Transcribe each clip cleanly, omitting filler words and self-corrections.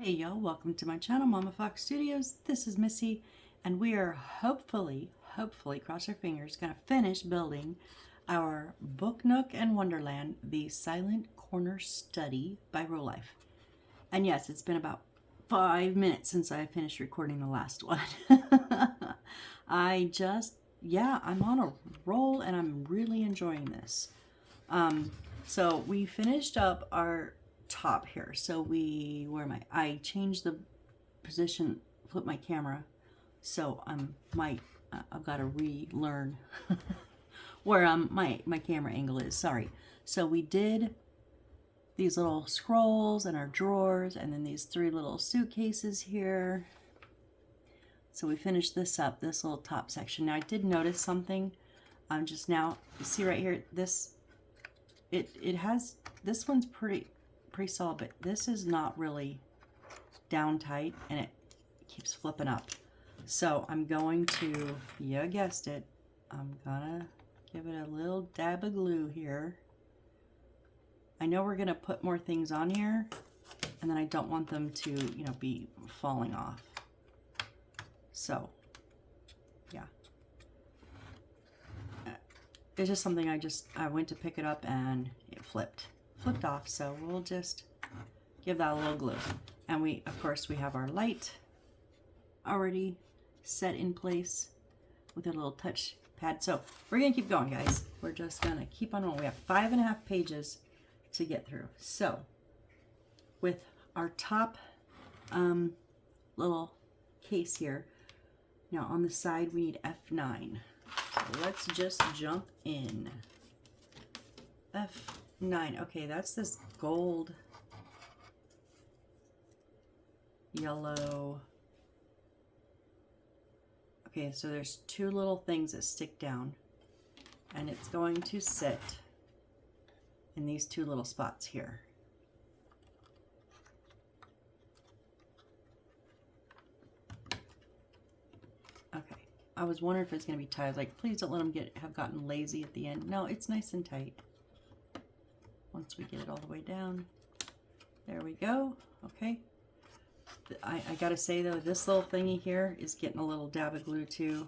Hey y'all, welcome to my channel, Mama Fox Studios. This is Missy, and we are hopefully, cross our fingers, gonna finish building our book Nook and Wonderland, the Silent Corner Study by Real Life. And yes, it's been about 5 minutes since I finished recording the last one. I'm on a roll and I'm really enjoying this. So we finished up our top here. So I changed the position, flip my camera. So I've got to relearn where my camera angle is. Sorry. So we did these little scrolls and our drawers, and then these 3 little suitcases here. So we finished this up, this little top section. Now I did notice something just now. You see right here, it has, this one's pretty solid, but this is not really down tight and it keeps flipping up. So I'm going to, you guessed it, I'm gonna give it a little dab of glue here. I know we're gonna put more things on here, and then I don't want them to, be falling off. So, yeah. It's just something I went to pick it up and it flipped off. So we'll just give that a little glue. And of course, we have our light already set in place with a little touch pad. So we're gonna keep going, guys. We're just gonna keep on rolling. We have 5.5 pages to get through. So with our top little case here, now on the side we need F9. So let's just jump in. F9. Okay, that's this gold, yellow. Okay, so there's 2 little things that stick down, and it's going to sit in these 2 little spots here. Okay, I was wondering if it's going to be tight. Like, please don't let them have gotten lazy at the end. No, it's nice and tight. Once we get it all the way down. There we go. Okay. I gotta say though, this little thingy here is getting a little dab of glue too,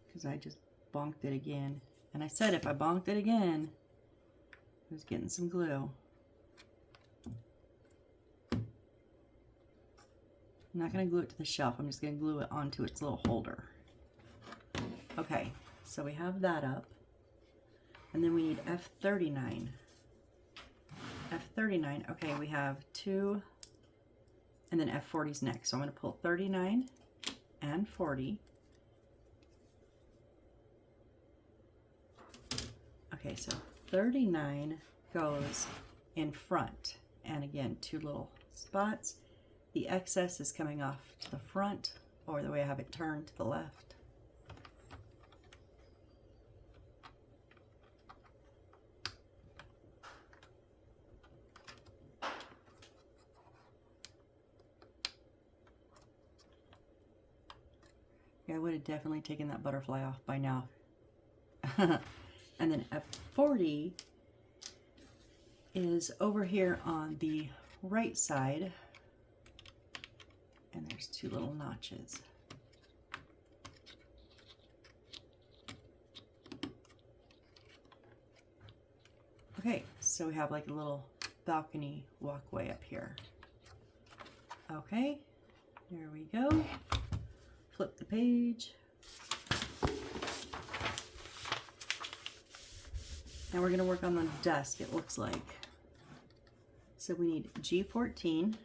because I just bonked it again. And I said if I bonked it again, I was getting some glue. I'm not going to glue it to the shelf. I'm just going to glue it onto its little holder. Okay, so we have that up. And then we need F39. F39, okay, we have 2, and then F40's next. So I'm going to pull 39 and 40. Okay, so 39 goes in front, and again, 2 little spots. The excess is coming off to the front, or the way I have it turned, to the left. Yeah, I would have definitely taken that butterfly off by now. And then F40 is over here on the right side, and there's 2 little notches. Okay, so we have like a little balcony walkway up here. Okay, there we go. Flip the page. Now we're going to work on the desk, it looks like. So we need G14,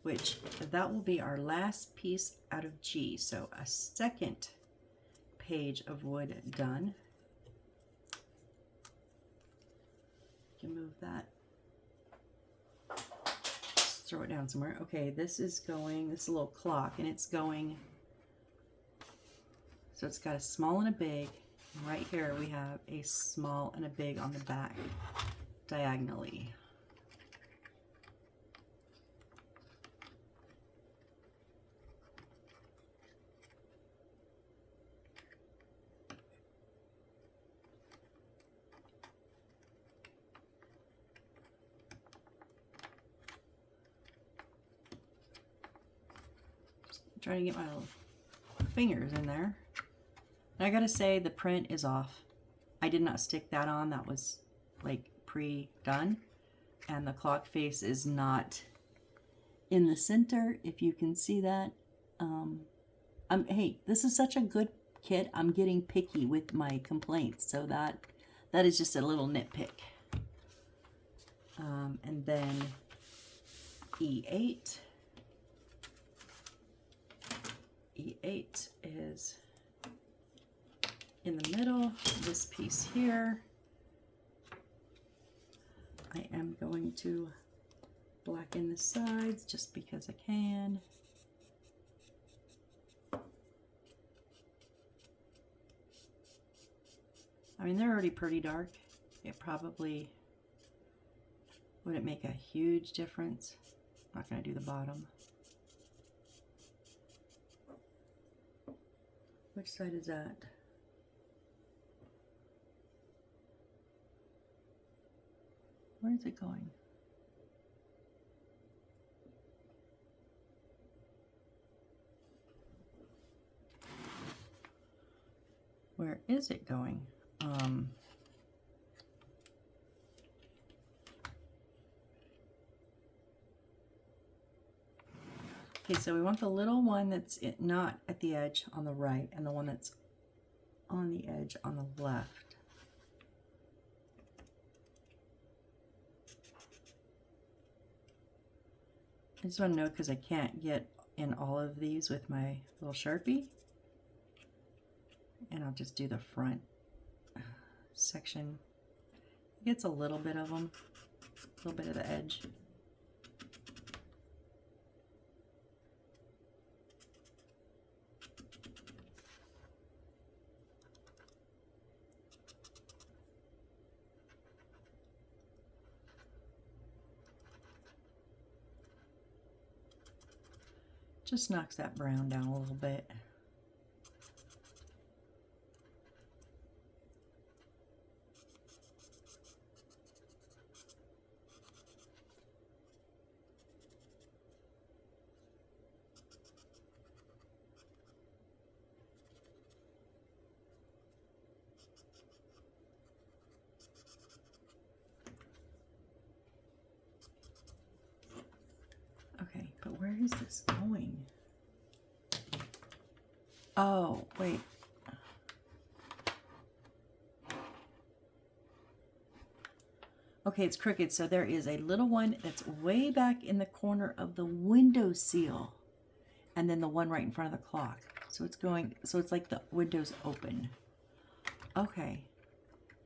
which that will be our last piece out of G. So a second page of wood done. You can move that. Just throw it down somewhere. Okay, this is a little clock, and it's going, so it's got a small and a big. Right here we have a small and a big on the back diagonally. trying to get my little fingers in there. And I gotta say, the print is off. I did not stick that on. That was like pre-done. And the clock face is not in the center, if you can see that. Hey, this is such a good kit. I'm getting picky with my complaints, so that is just a little nitpick. And then E8. E8 is in the middle, this piece here. I am going to blacken the sides just because I can. I mean, they're already pretty dark. It probably wouldn't make a huge difference. I'm not going to do the bottom. Which side is that? Where is it going? Where is it going? Okay, so we want the little one that's not at the edge on the right, and the one that's on the edge on the left. I just want to know because I can't get in all of these with my little Sharpie. And I'll just do the front section. It gets a little bit of them, a little bit of the edge. Just knocks that brown down a little bit. Okay, but where is this going? Oh, wait. Okay, it's crooked, so there is a little one that's way back in the corner of the window sill, and then the one right in front of the clock. So it's going, so it's like the window's open. Okay.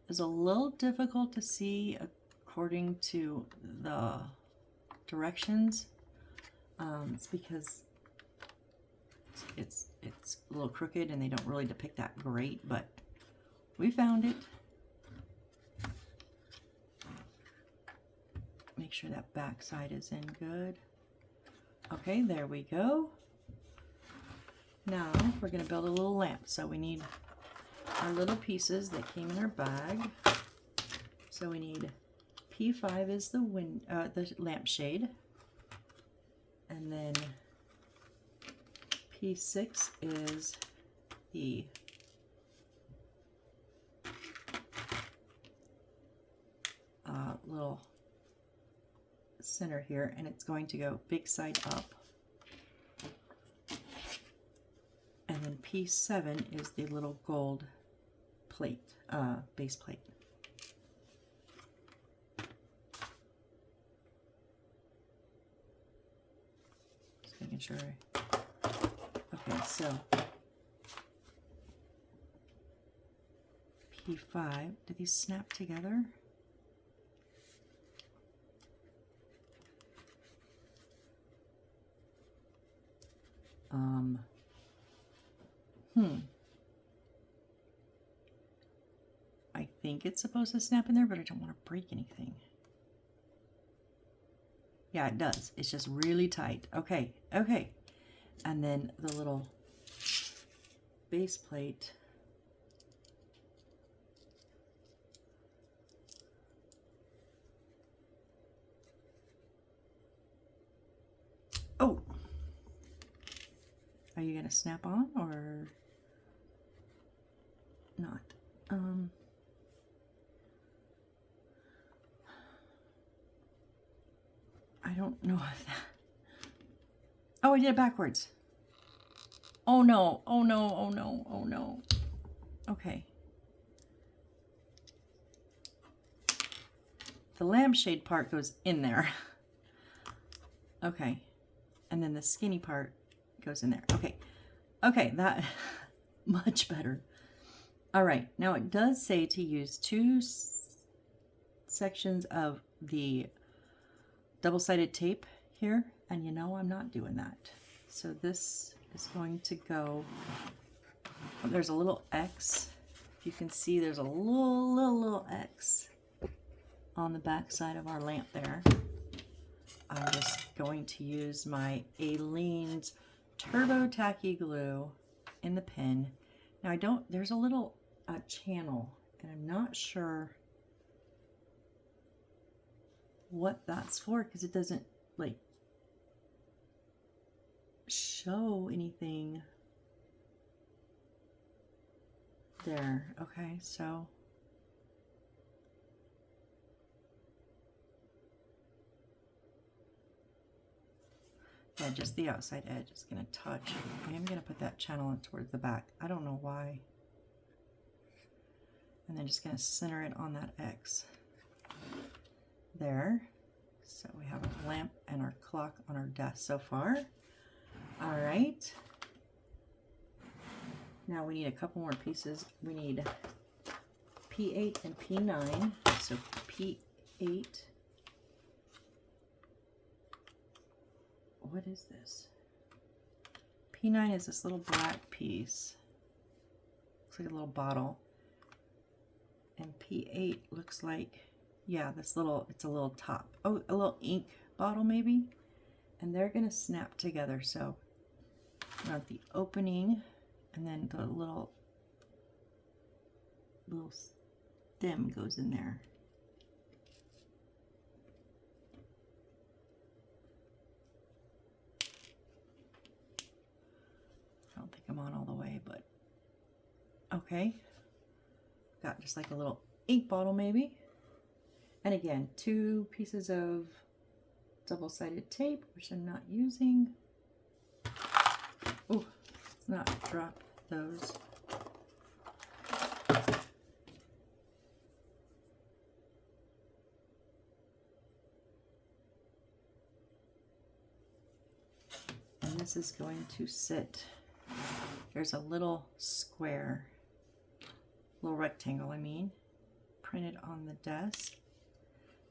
It's a little difficult to see according to the directions. It's because it's a little crooked and they don't really depict that great, but we found it. Make sure that back side is in good. Okay, there we go. Now we're going to build a little lamp. So we need our little pieces that came in our bag. So we need P5 is the lampshade, and then P6 is the little center here, and it's going to go big side up. And then P7 is the little gold plate, base plate. Just making sure. Okay, so P5, do these snap together? I think it's supposed to snap in there, but I don't want to break anything. Yeah, it does. It's just really tight. Okay, okay. And then the little base plate. Oh! Are you gonna snap on or not? I don't know if that. Oh, I did it backwards. Oh no, oh no, oh no, oh no. Okay. The lampshade part goes in there. Okay. And then the skinny part goes in there. Okay. Okay, that much better. All right. Now it does say to use two sections of the double-sided tape here, and you know I'm not doing that. So this is going to go, there's a little X. You can see there's a little X on the back side of our lamp there. I'm just going to use my Aleene's Turbo Tacky Glue in the pin. Now there's a little channel, and I'm not sure what that's for because it doesn't like show anything there. Okay, so yeah, just the outside edge is going to touch. I am going to put that channel in towards the back. I don't know why. And then just going to center it on that X there. So we have a lamp and our clock on our desk so far. All right. Now we need a couple more pieces. We need P8 and P9. So P8. What is this? P9 is this little black piece. Looks like a little bottle. And P8 looks like, yeah, this little, it's a little top. Oh, a little ink bottle maybe. And they're going to snap together. So we want the opening and then the little stem goes in there. I don't think I'm on all the way, but okay. Got just like a little ink bottle maybe. And again, 2 pieces of double-sided tape, which I'm not using. Oh, let's not drop those. And this is going to sit, there's a little square, little rectangle, I mean, printed on the desk.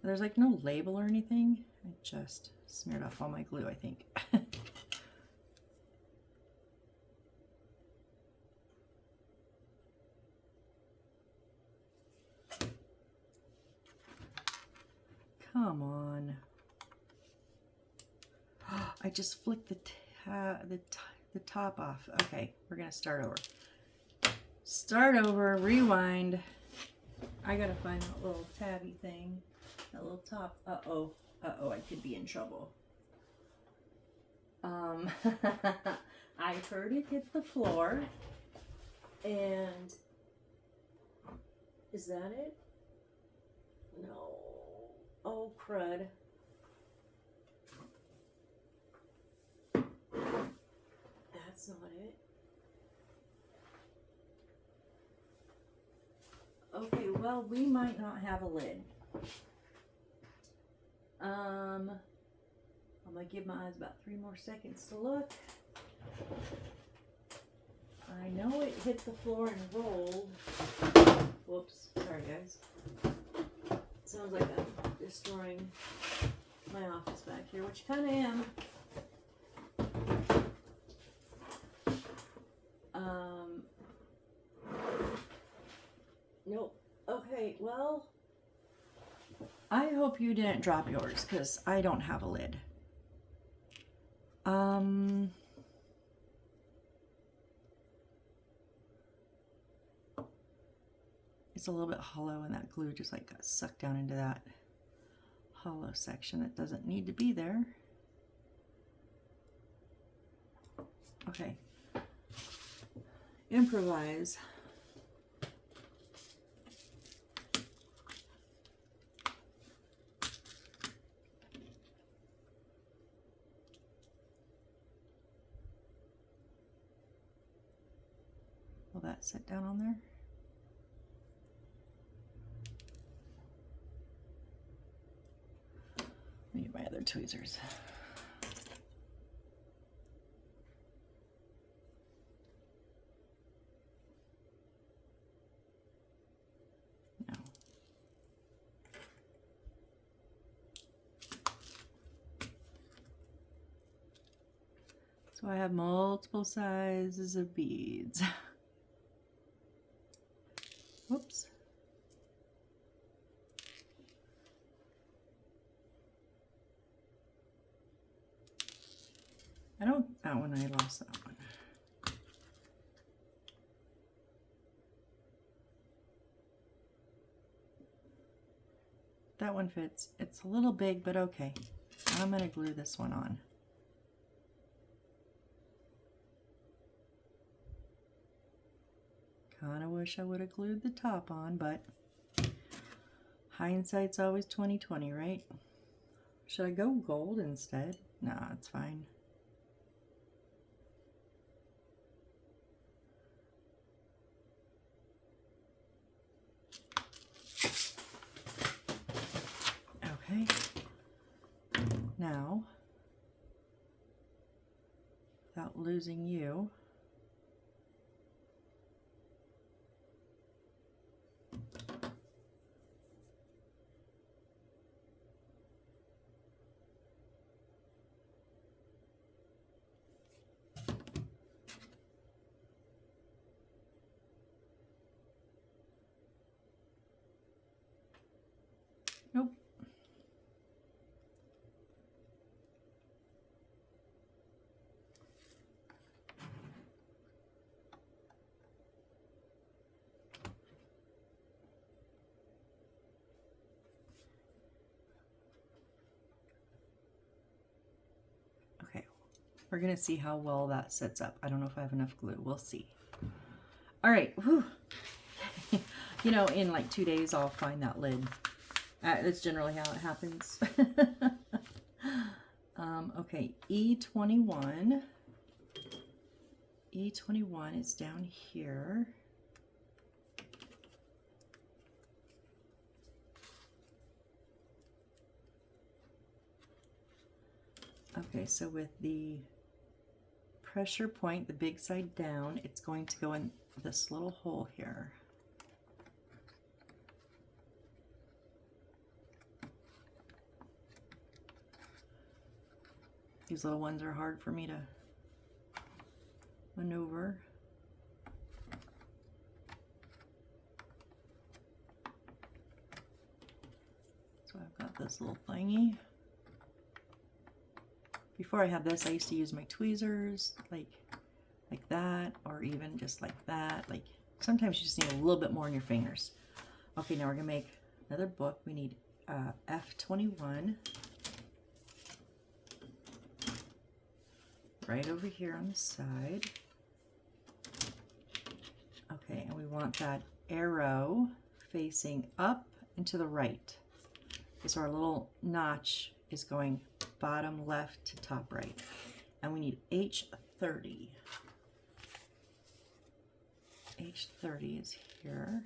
There's like no label or anything. I just smeared off all my glue, I think. Come on. I just flicked the top off. Okay, we're gonna start over. Start over, rewind. I gotta find that little tabby thing. That little top. Uh-oh. Uh-oh, I could be in trouble. I heard it hit the floor. And is that it? No. Oh, crud. That's not it. Okay, well, we might not have a lid. I'm gonna give my eyes about 3 more seconds to look. I know it hit the floor and rolled. Whoops, sorry guys. Sounds like I'm destroying my office back here, which kind of am. Nope. Okay, well, I hope you didn't drop yours because I don't have a lid. It's a little bit hollow and that glue just like got sucked down into that hollow section that doesn't need to be there. Okay, improvise. Will that sit down on there? Need my other tweezers. No. So I have multiple sizes of beads. Whoops. That one, I lost that one. That one fits. It's a little big, but okay. I'm going to glue this one on. Kind of wish I would have glued the top on, but hindsight's always 20/20, right? Should I go gold instead? Nah, it's fine. Okay. Now, without losing you, nope. Okay, we're gonna see how well that sets up. I don't know if I have enough glue. We'll see. All right. Whew. You know, in like 2 days, I'll find that lid. That's generally how it happens. Okay, E21. E21 is down here. Okay, so with the pressure point, the big side down, it's going to go in this little hole here. These little ones are hard for me to maneuver. So I've got this little thingy. Before I had this, I used to use my tweezers like that, or even just like that. Like sometimes you just need a little bit more in your fingers. Okay, now we're gonna make another book. We need F21 right over here on the side. Okay, and we want that arrow facing up and to the right. So our little notch is going bottom left to top right. And we need H30. H30 is here.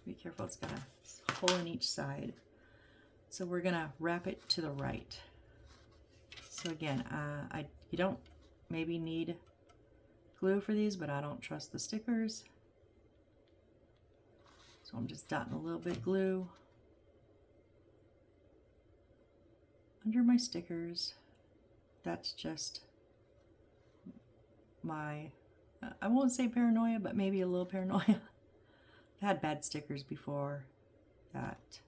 Be careful, it's got a hole in each side. So we're gonna wrap it to the right. So again, you don't maybe need glue for these, but I don't trust the stickers. So I'm just dotting a little bit of glue under my stickers. That's just my, I won't say paranoia, but maybe a little paranoia. I had bad stickers before that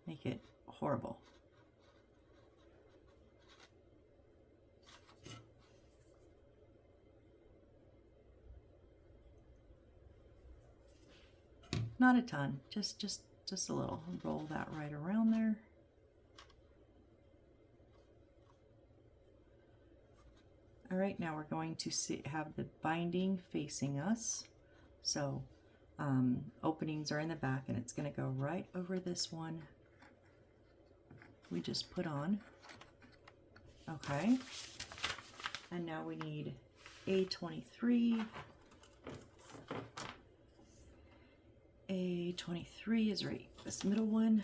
make it horrible. Not a ton, just a little. Roll that right around there. All right, now we're going to have the binding facing us. So openings are in the back, and it's going to go right over this one we just put on. Okay, and now we need A23. A23 is right this middle one.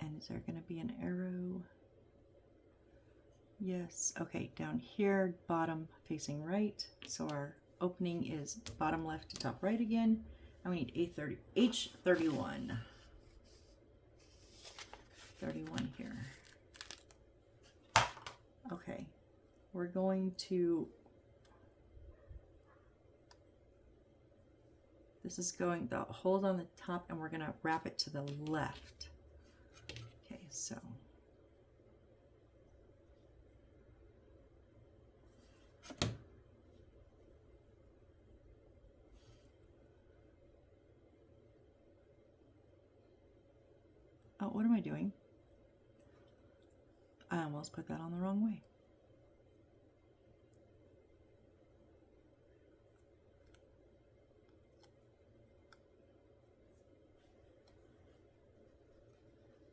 And is there going to be an arrow? Yes. Okay, down here, bottom facing right. So our opening is bottom left to top right again. And we need H31. 31 here. Okay, we're going to, this is going, the hold on the top, and we're going to wrap it to the left. Okay, so. Oh, what am I doing? I almost put that on the wrong way.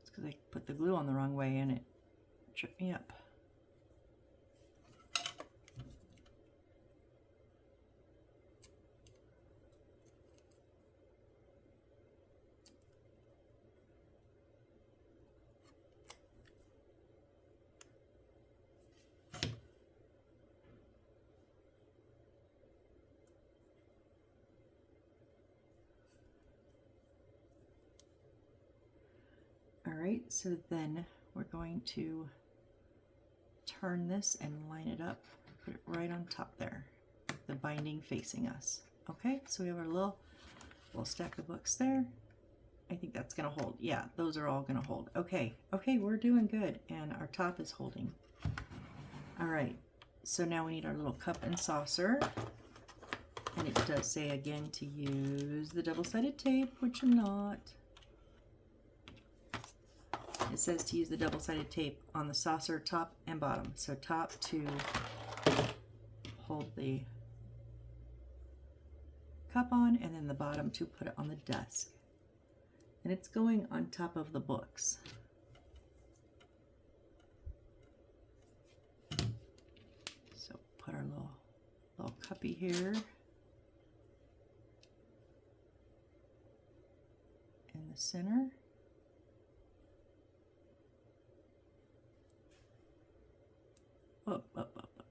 It's because I put the glue on the wrong way and it tripped me up. All right, so then we're going to turn this and line it up, put it right on top there, the binding facing us. Okay, so we have our little stack of books there. I think that's gonna hold. Yeah, those are all gonna hold. Okay, we're doing good, and our top is holding. All right, so now we need our little cup and saucer, and it does say again to use the double-sided tape, which I'm not. It says to use the double-sided tape on the saucer top and bottom. So top to hold the cup on, and then the bottom to put it on the desk. And it's going on top of the books. So put our little cuppy here in the center. Up, up, up, up.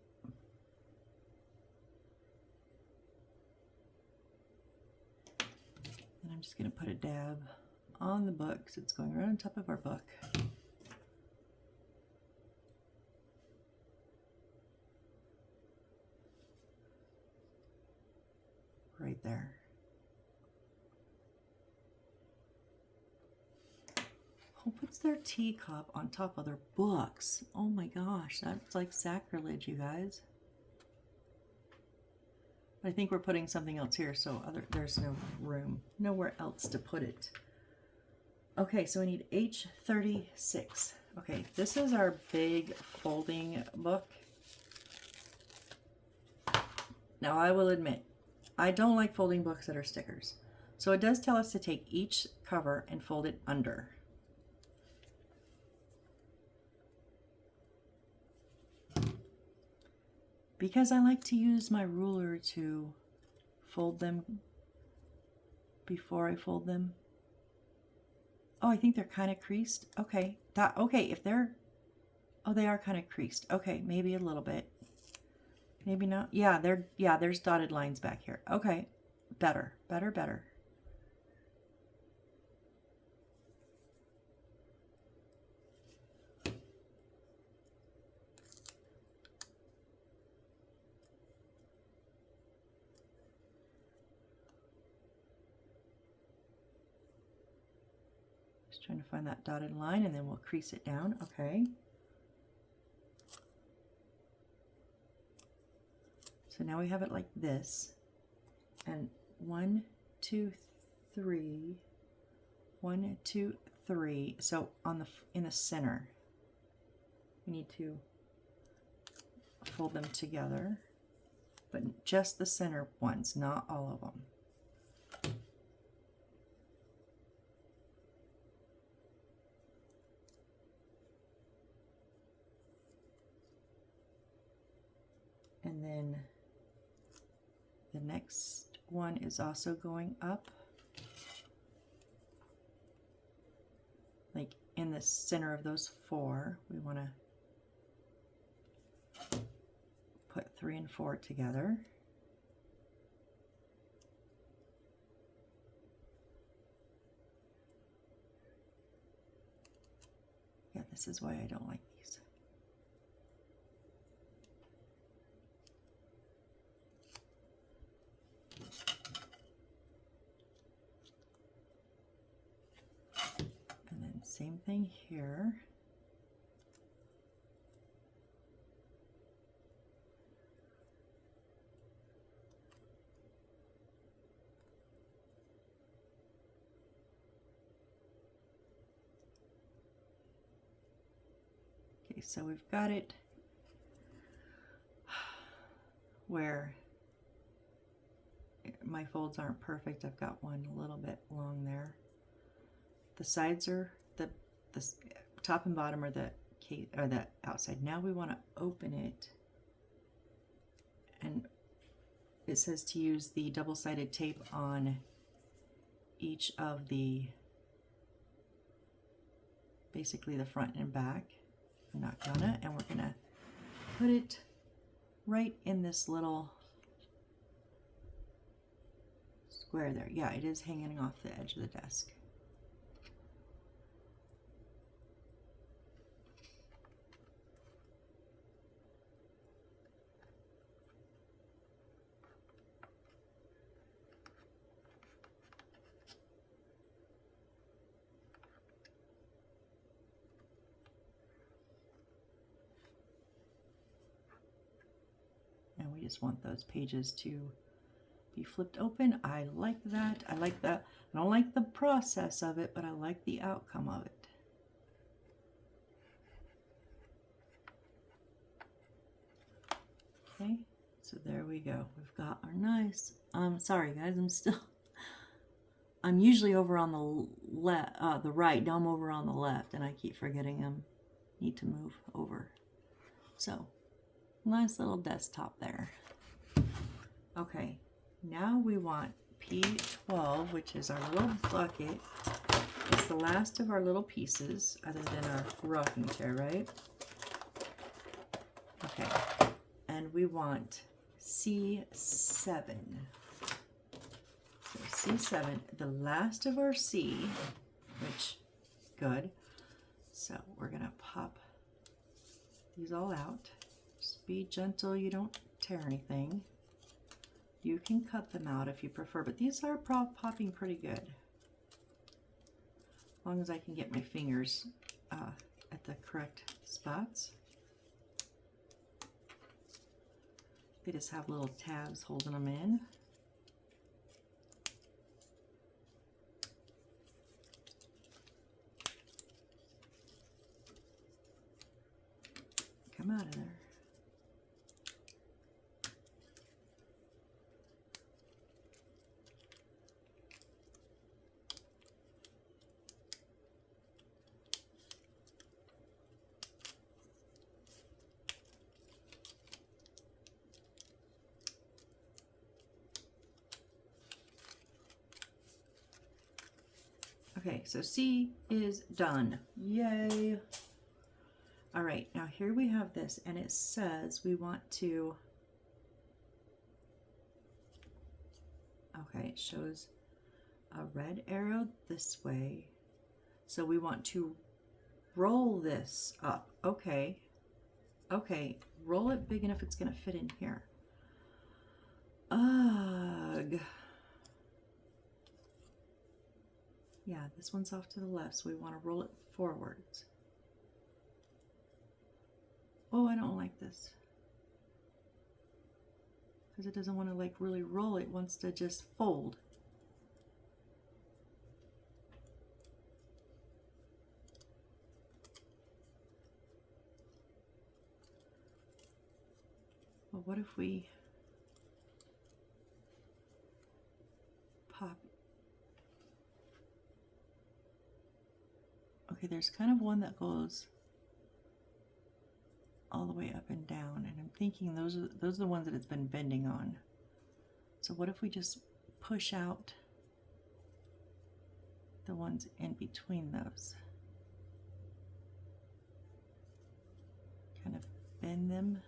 And I'm just going to put a dab on the book, so it's going right on top of our book. Right there. Who puts their teacup on top of their books? Oh my gosh, that's like sacrilege, you guys. I think we're putting something else here, so there's no room, nowhere else to put it. Okay, so we need H36. Okay, this is our big folding book. Now I will admit, I don't like folding books that are stickers. So it does tell us to take each cover and fold it under. Because I like to use my ruler to fold them before I fold them. Oh, I think they're kind of creased. Okay, okay, if they're, oh, they are kind of creased. Okay, maybe a little bit. Maybe not. Yeah, there's dotted lines back here. Okay, better. Trying to find that dotted line, and then we'll crease it down. Okay. So now we have it like this, and 1, 2, 3, 1, 2, 3. So in the center, we need to fold them together, but just the center ones, not all of them. And then the next one is also going up, like in the center of those 4. We want to put 3 and 4 together. Yeah, this is why I don't like these. And then same thing here. Okay, so we've got it where my folds aren't perfect. I've got one a little bit long there. The sides are the top and bottom are the outside. Now we want to open it, and it says to use the double-sided tape on each of the, basically the front and back. I'm not gonna, and we're gonna put it right in this little square there. Yeah, it is hanging off the edge of the desk. And we just want those pages to be flipped open. I like that. I don't like the process of it, but I like the outcome of it. Okay, so there we go. We've got our nice, sorry guys, I'm usually over on the right. Now I'm over on the left, and I keep forgetting I need to move over. So, nice little desktop there. Okay, now we want P12, which is our little bucket. It's the last of our little pieces, other than our rocking chair, right? Okay, and we want C7. So C7, the last of our C, which, good. So we're gonna pop these all out. Just be gentle, you don't tear anything. You can cut them out if you prefer, but these are popping pretty good. As long as I can get my fingers at the correct spots. They just have little tabs holding them in. Come out of there. Okay, so C is done. Yay! All right, now here we have this, and it says we want to, okay, it shows a red arrow this way. So we want to roll this up. Okay, okay, roll it big enough it's gonna fit in here. Ugh. Yeah, this one's off to the left, so we want to roll it forwards. Oh, I don't like this. Because it doesn't want to like really roll, it wants to just fold. Well, what if we pop? Okay, there's kind of one that goes all the way up and down, and I'm thinking those are the ones that it's been bending on. So what if we just push out the ones in between those? Kind of bend them.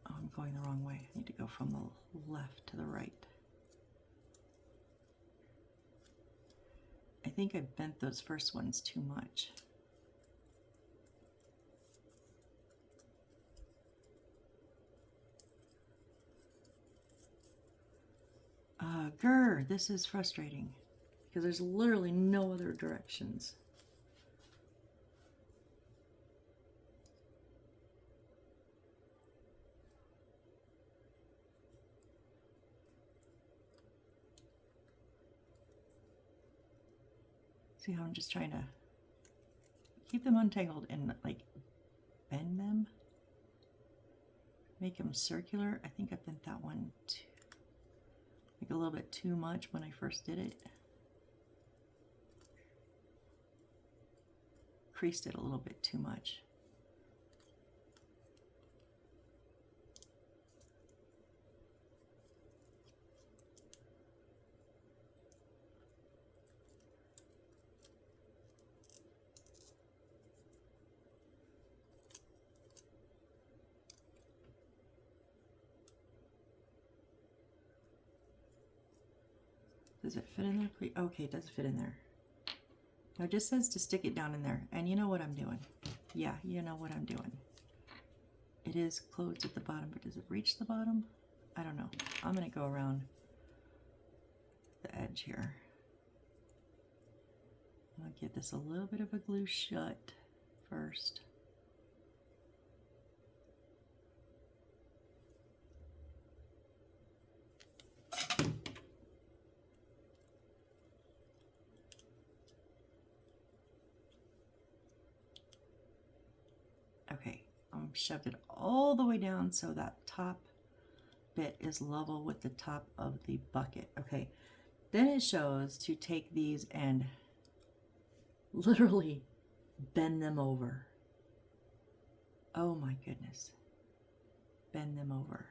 Oh, I'm going the wrong way. I need to go from the left to the right. I think I bent those first ones too much. Grr, this is frustrating because there's literally no other directions. See how I'm just trying to keep them untangled and like bend them, make them circular. I think I bent that one too, like a little bit too much when I first did it. Creased it a little bit too much. Does it fit in there, please? Okay, it does fit in there. Now it just says to stick it down in there. And you know what I'm doing. Yeah, you know what I'm doing. It is closed at the bottom, but does it reach the bottom? I don't know. I'm going to go around the edge here. I'll get this a little bit of a glue shut first. Okay, shoved it all the way down so that top bit is level with the top of the bucket. Okay, then it shows to take these and literally bend them over. Oh my goodness. Bend them over.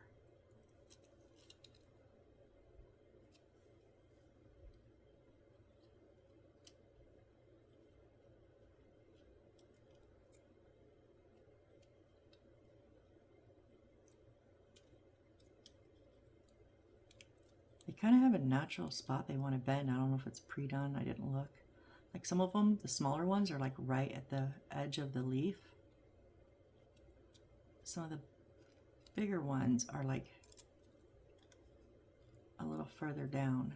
They kind of have a natural spot they want to bend. I don't know if it's pre-done. I didn't look. Like some of them, the smaller ones are like right at the edge of the leaf. Some of the bigger ones are like a little further down.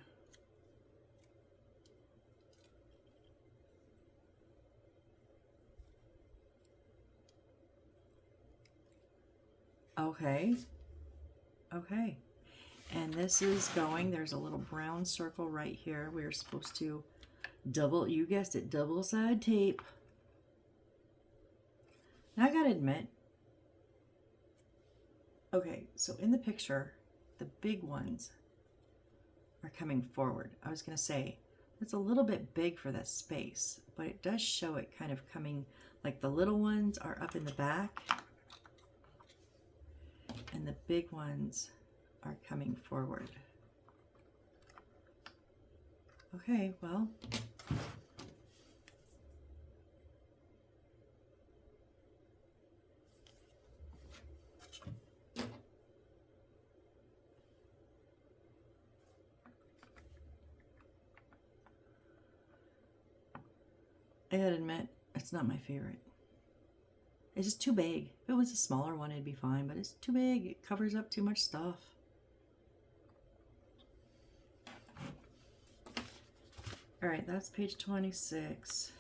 Okay. Okay. And this is going, there's a little brown circle right here. We're supposed to double, you guessed it, double side tape. Now I gotta admit, okay, so in the picture, the big ones are coming forward. I was gonna say, it's a little bit big for that space, but it does show it kind of coming, like the little ones are up in the back, and the big ones are coming forward. Okay, well, I gotta admit, it's not my favorite. It's just too big. If it was a smaller one, it'd be fine, but it's too big. It covers up too much stuff. All right, that's page 26.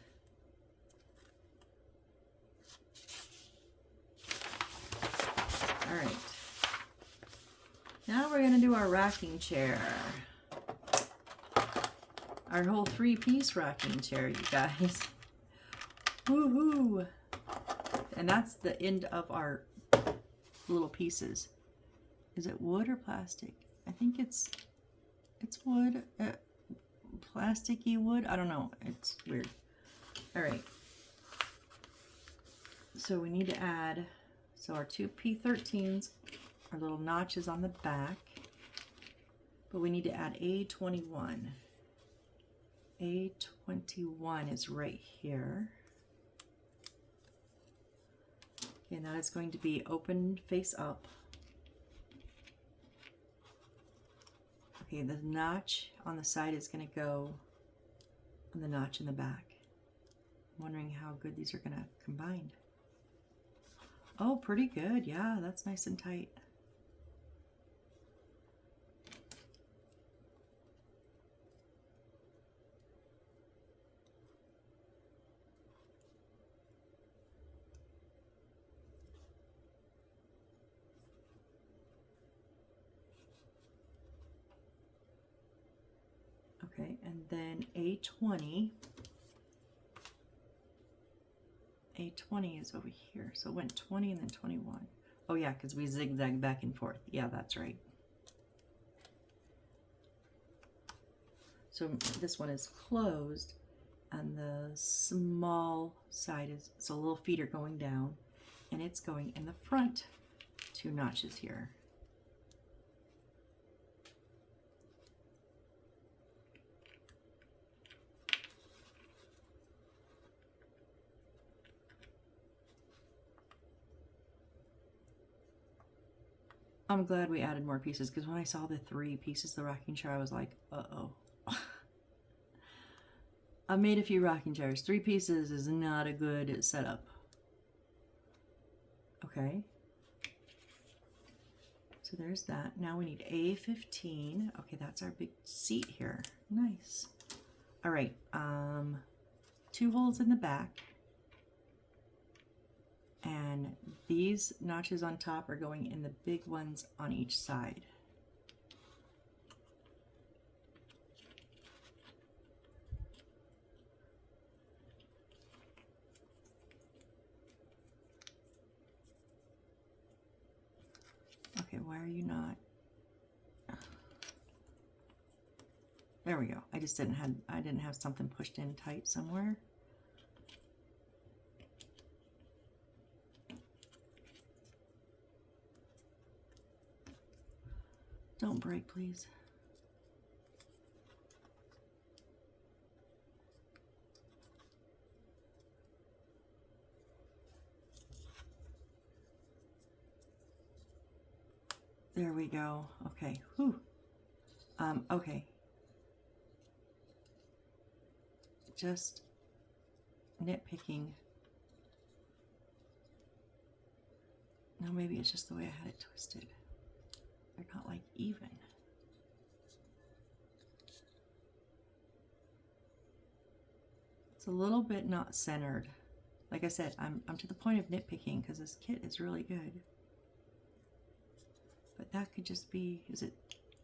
All right. Now we're gonna do our rocking chair. Our whole 3-piece rocking chair, you guys. Woohoo! And that's the end of our little pieces. Is it wood or plastic? I think it's wood. Plasticky wood? I don't know. It's weird. All right. So we need to add, so our 2 P13s are little notches on the back, but we need to add A21. A21 is right here. Okay, and that is going to be open face up. Okay, the notch on the side is going to go on the notch in the back. I'm wondering how good these are going to combine. Oh, pretty good. Yeah, that's nice and tight. Okay, and then A20. A20 is over here. So it went 20 and then 21. Oh yeah, because we zigzag back and forth. Yeah, that's right. So this one is closed and the small side is, so little feet are going down and it's going in the front 2 notches here. I'm glad we added more pieces because when I saw the 3 pieces of the rocking chair, I was like, uh-oh. I made a few rocking chairs. 3 pieces is not a good setup. Okay. So there's that. Now we need A15. Okay, that's our big seat here. Nice. All right. 2 holes in the back. And these notches on top are going in the big ones on each side. Okay, why are you not? There we go. I didn't have something pushed in tight somewhere. Don't break, please. There we go. Okay. Whew. Okay. Just nitpicking. No, maybe it's just the way I had it twisted. They're not like even. It's a little bit not centered. Like I said, I'm to the point of nitpicking because this kit is really good. But that could just be, is it,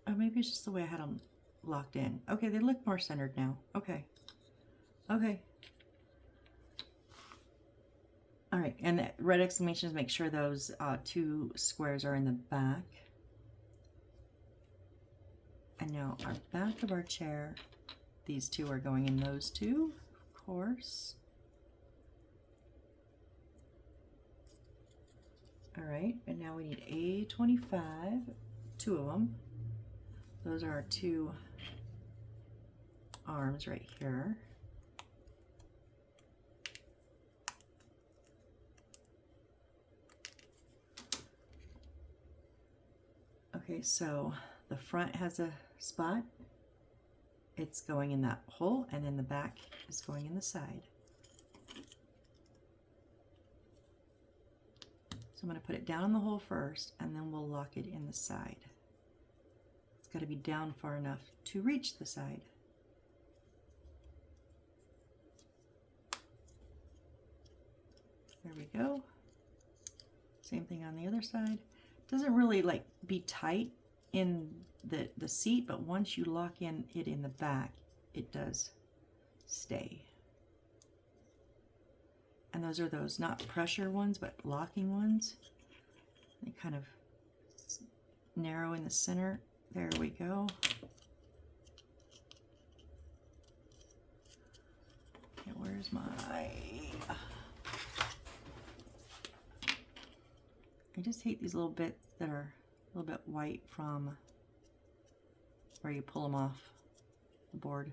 oh, maybe it's just the way I had them locked in. Okay, they look more centered now. Okay. Okay. All right, and the red exclamations, make sure those 2 squares are in the back. And now our back of our chair, these 2 are going in those 2, of course. All right, and now we need A25, 2 of them. Those are our 2 arms right here. Okay, so the front has a spot. It's going in that hole, and then the back is going in the side. So I'm going to put it down in the hole first, and then we'll lock it in the side. It's got to be down far enough to reach the side. There we go. Same thing on the other side. Doesn't really like be tight in the seat, but once you lock in it in the back, it does stay. And those are those not pressure ones, but locking ones. They kind of narrow in the center. There we go. Okay, where's my... I just hate these little bits that are a little bit white from where you pull them off the board.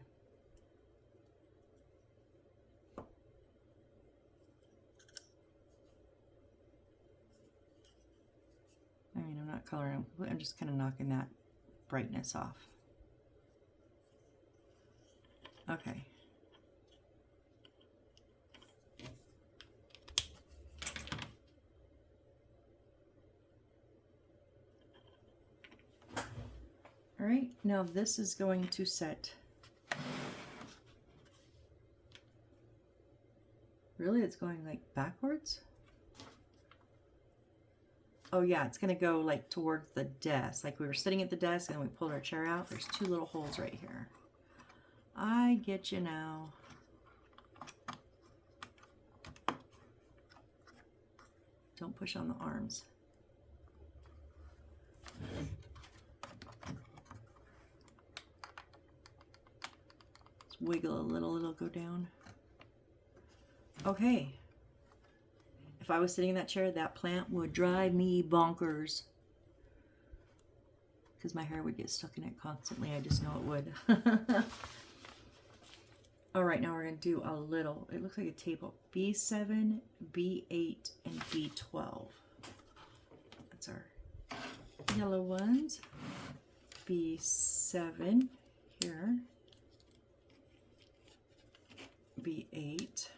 I mean, I'm not coloring them. I'm just kind of knocking that brightness off. Okay. All right, now this is going to set. Really, it's going like backwards? Oh yeah, it's gonna go like towards the desk. Like we were sitting at the desk and we pulled our chair out. There's two little holes right here. I get you now. Don't push on the arms. Just wiggle a little, it'll go down. Okay. If I was sitting in that chair, that plant would drive me bonkers. Because my hair would get stuck in it constantly. I just know it would. All right, now we're going to do a little, it looks like a table. B7, B8, and B12. That's our yellow ones. B7 here. B8.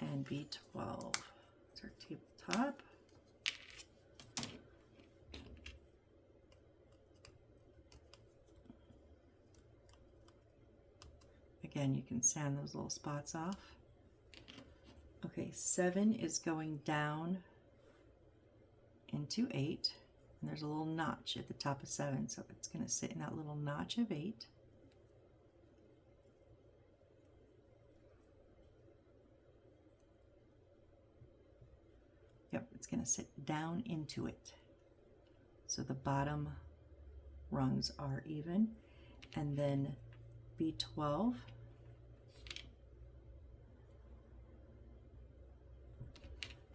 And B12. It's our tabletop. Again, you can sand those little spots off. Okay, 7 is going down into 8. And there's a little notch at the top of 7, so it's going to sit in that little notch of 8. Yep, it's going to sit down into it. So the bottom rungs are even. And then B12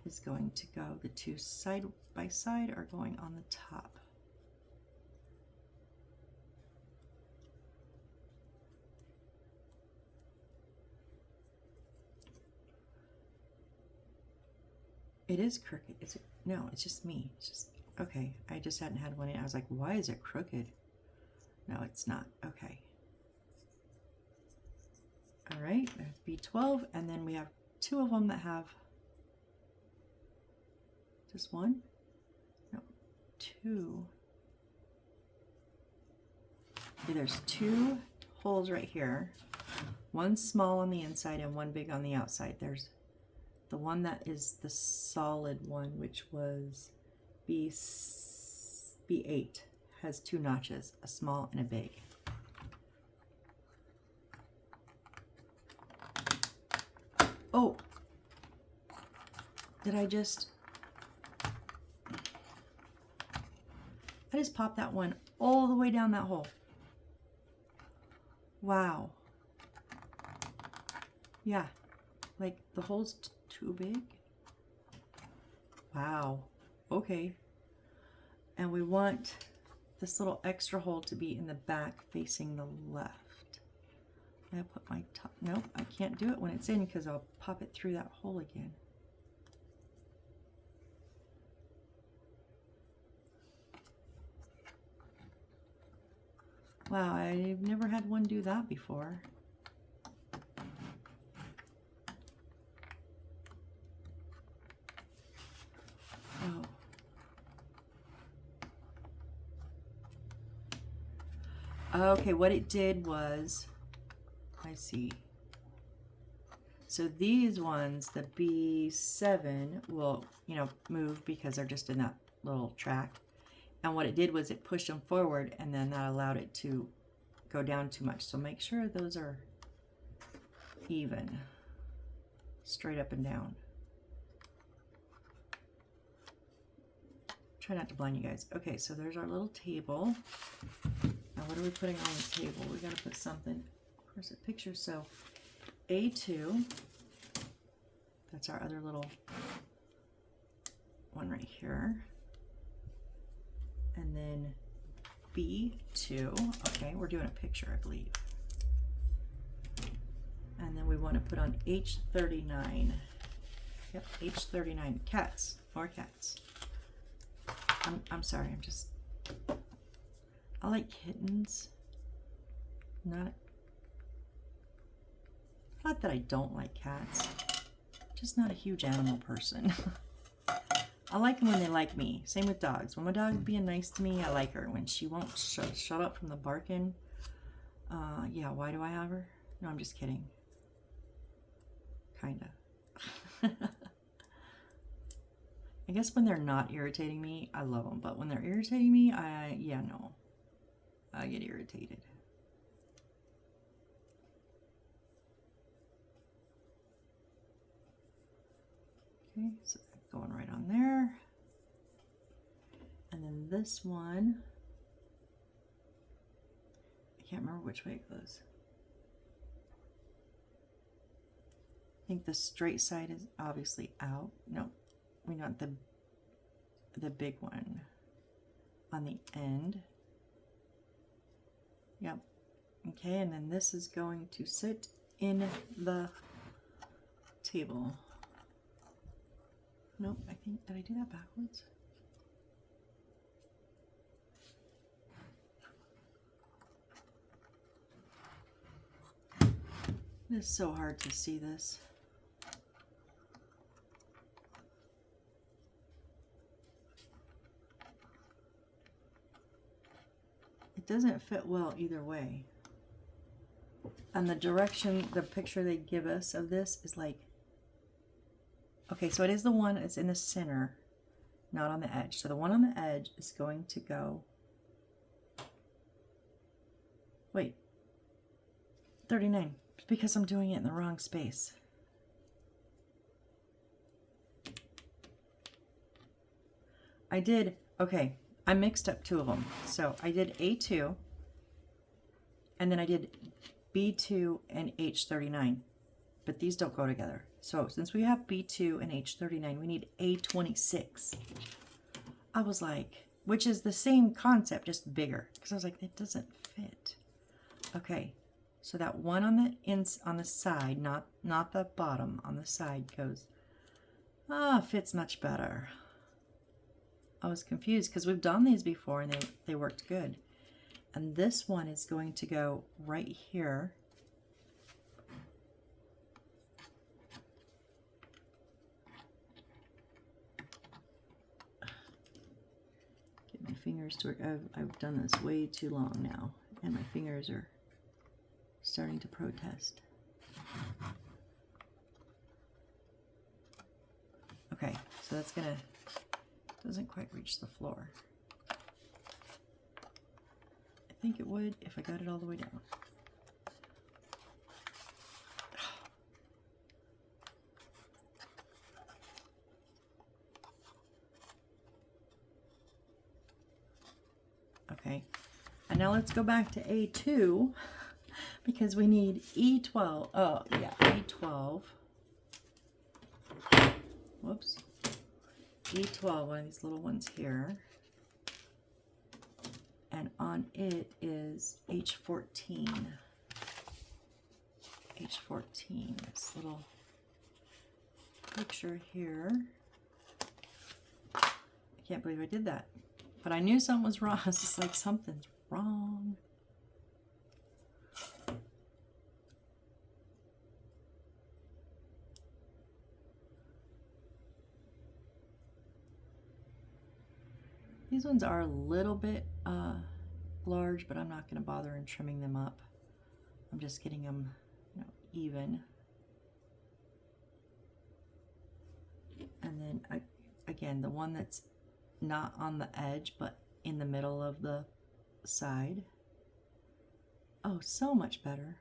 is going to go, the two side by side are going on the top. It is crooked. Is it? No, it's just me. It's just, okay. I just hadn't had one in. I was like, why is it crooked? No, it's not. Okay. All right, there's B12, and then we have two of them that have just one? No, two. Okay, there's two holes right here. One small on the inside and one big on the outside. There's the one that is the solid one, which was B8, has two notches, a small and a big. Oh, did I just popped that one all the way down that hole. Wow. Yeah, like the hole's too big. Wow. Okay. And we want this little extra hole to be in the back facing the left. I put my top, nope, I can't do it when it's in because I'll pop it through that hole again. Wow, I've never had one do that before. Okay, what it did was, I see. So these ones, the B7 will, you know, move because they're just in that little track. And what it did was it pushed them forward, and then that allowed it to go down too much. So make sure those are even, straight up and down. Try not to blind you guys. Okay, so there's our little table. Now what are we putting on the table? We gotta put something. Of course, a picture. So A2, that's our other little one right here. And then B2, okay, we're doing a picture, I believe. And then we want to put on H39. Yep, H39. Cats, more cats. I'm sorry, I like kittens. Not that I don't like cats, just not a huge animal person. I like them when they like me. Same with dogs. When my dog's being nice to me, I like her. When she won't shut up from the barking, yeah, why do I have her? No, I'm just kidding. Kinda. I guess when they're not irritating me, I love them. But when they're irritating me, yeah, no. I get irritated. Okay, so going right on there. And then this one, I can't remember which way it goes. I think the straight side is obviously out. No, we want the big one on the end. Yep. Okay, and then this is going to sit in the table. Nope, I think, did I do that backwards? It is so hard to see this. It doesn't fit well either way. And the direction, the picture they give us of this is like, okay, so it is the one that's in the center, not on the edge. So the one on the edge is going to go, wait, 39, because I'm doing it in the wrong space. I did, okay, I mixed up two of them. So I did A2, and then I did B2 and H39, but these don't go together. So since we have B2 and H39, we need A26. I was like, which is the same concept, just bigger, because I was like, it doesn't fit. Okay, so that one on the side, not the bottom, on the side goes, fits much better. I was confused because we've done these before and they worked good. And this one is going to go right here. Get my fingers to work. I've done this way too long now, and my fingers are starting to protest. Okay, so that's gonna, doesn't quite reach the floor. I think it would if I got it all the way down. Okay, and now let's go back to A2 because we need E12. Oh, yeah, E12. Whoops. E12, one of these little ones here. And on it is H14. H14, this little picture here. I can't believe I did that. But I knew something was wrong. It's just like something's wrong. These ones are a little bit large, but I'm not going to bother in trimming them up. I'm just getting them, you know, even. And then again, the one that's not on the edge, but in the middle of the side. Oh, so much better.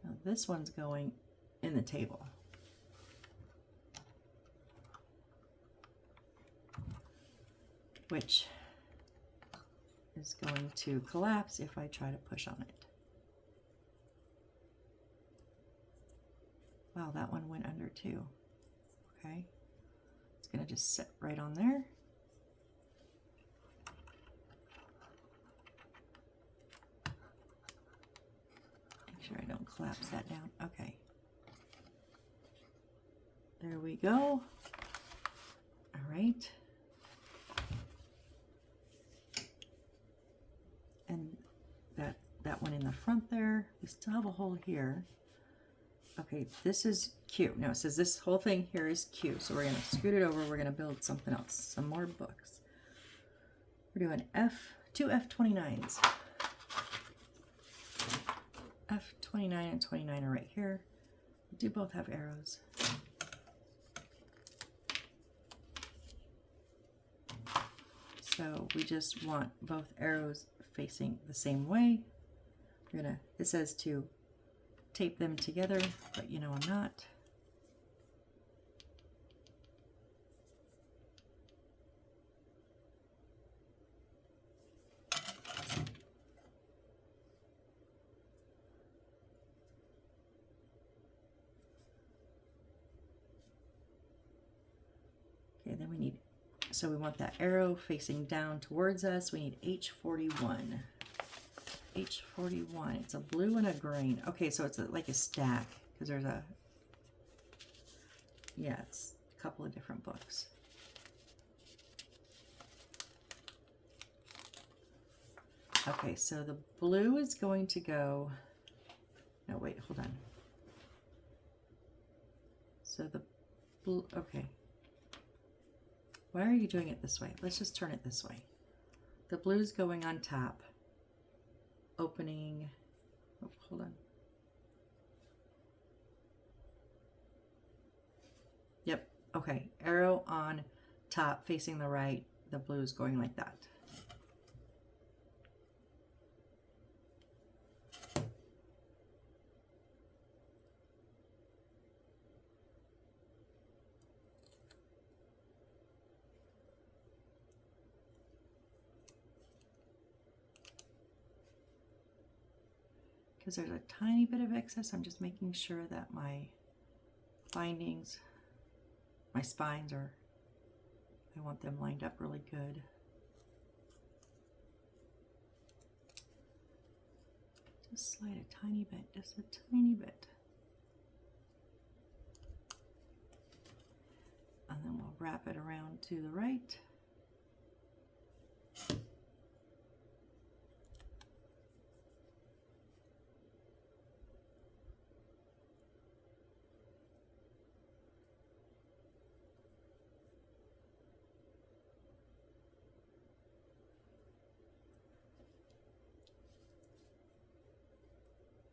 Now this one's going in the table. Which is going to collapse if I try to push on it. Wow, that one went under too. Okay, it's gonna just sit right on there. Make sure I don't collapse that down. Okay. There we go. All right. And that one in the front there, we still have a hole here. Okay, this is Q. No, it says this whole thing here is Q. So we're going to scoot it over. We're going to build something else, some more books. We're doing two F29s. F29 and 29 are right here. We do both have arrows. So we just want both arrows facing the same way. We're gonna, it says to tape them together, but you know I'm not. Okay, then we need, so we want that arrow facing down towards us. We need H41. H41, it's a blue and a green. Okay, so it's like a stack, because there's a, yeah, it's a couple of different books. Okay, so the blue is going to go, no, wait, hold on. So the blue, okay. Why are you doing it this way? Let's just turn it this way. The blue's going on top. Opening, oh, hold on. Yep, okay, arrow on top facing the right, the blue is going like that. Because there's a tiny bit of excess, I'm just making sure that my bindings, my spines are, I want them lined up really good. Just slide a tiny bit, just a tiny bit. And then we'll wrap it around to the right.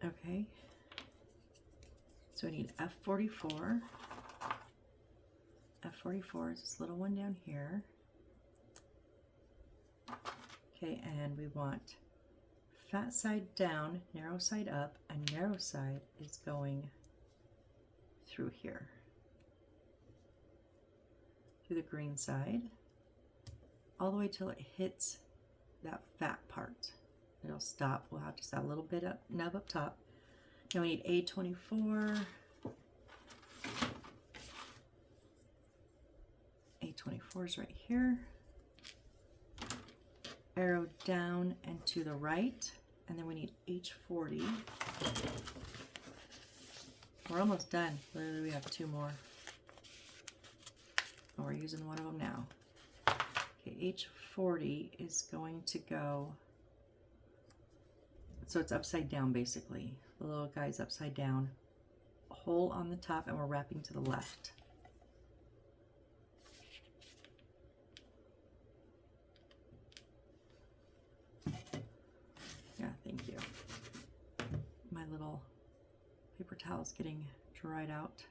Okay, so we need F44. F44 is this little one down here. Okay, and we want fat side down, narrow side up, and narrow side is going through here, through the green side, all the way till it hits that fat part. It'll stop. We'll have just that little bit up nub up top. Now we need A24. A24 is right here. Arrow down and to the right. And then we need H40. We're almost done. Literally, we have two more. Oh, we're using one of them now. Okay, H40 is going to go, so it's upside down basically. The little guy's upside down. A hole on the top, and we're wrapping to the left. paper towel's getting dried out.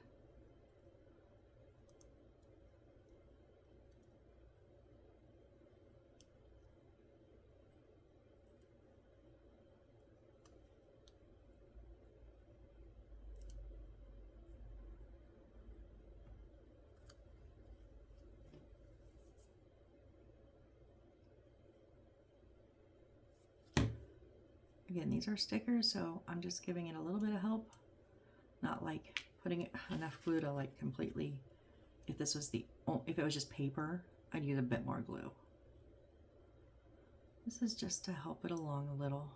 Again, these are stickers, so I'm just giving it a little bit of help, not like putting enough glue to like completely. If this was if it was just paper, I'd use a bit more glue. This is just to help it along a little.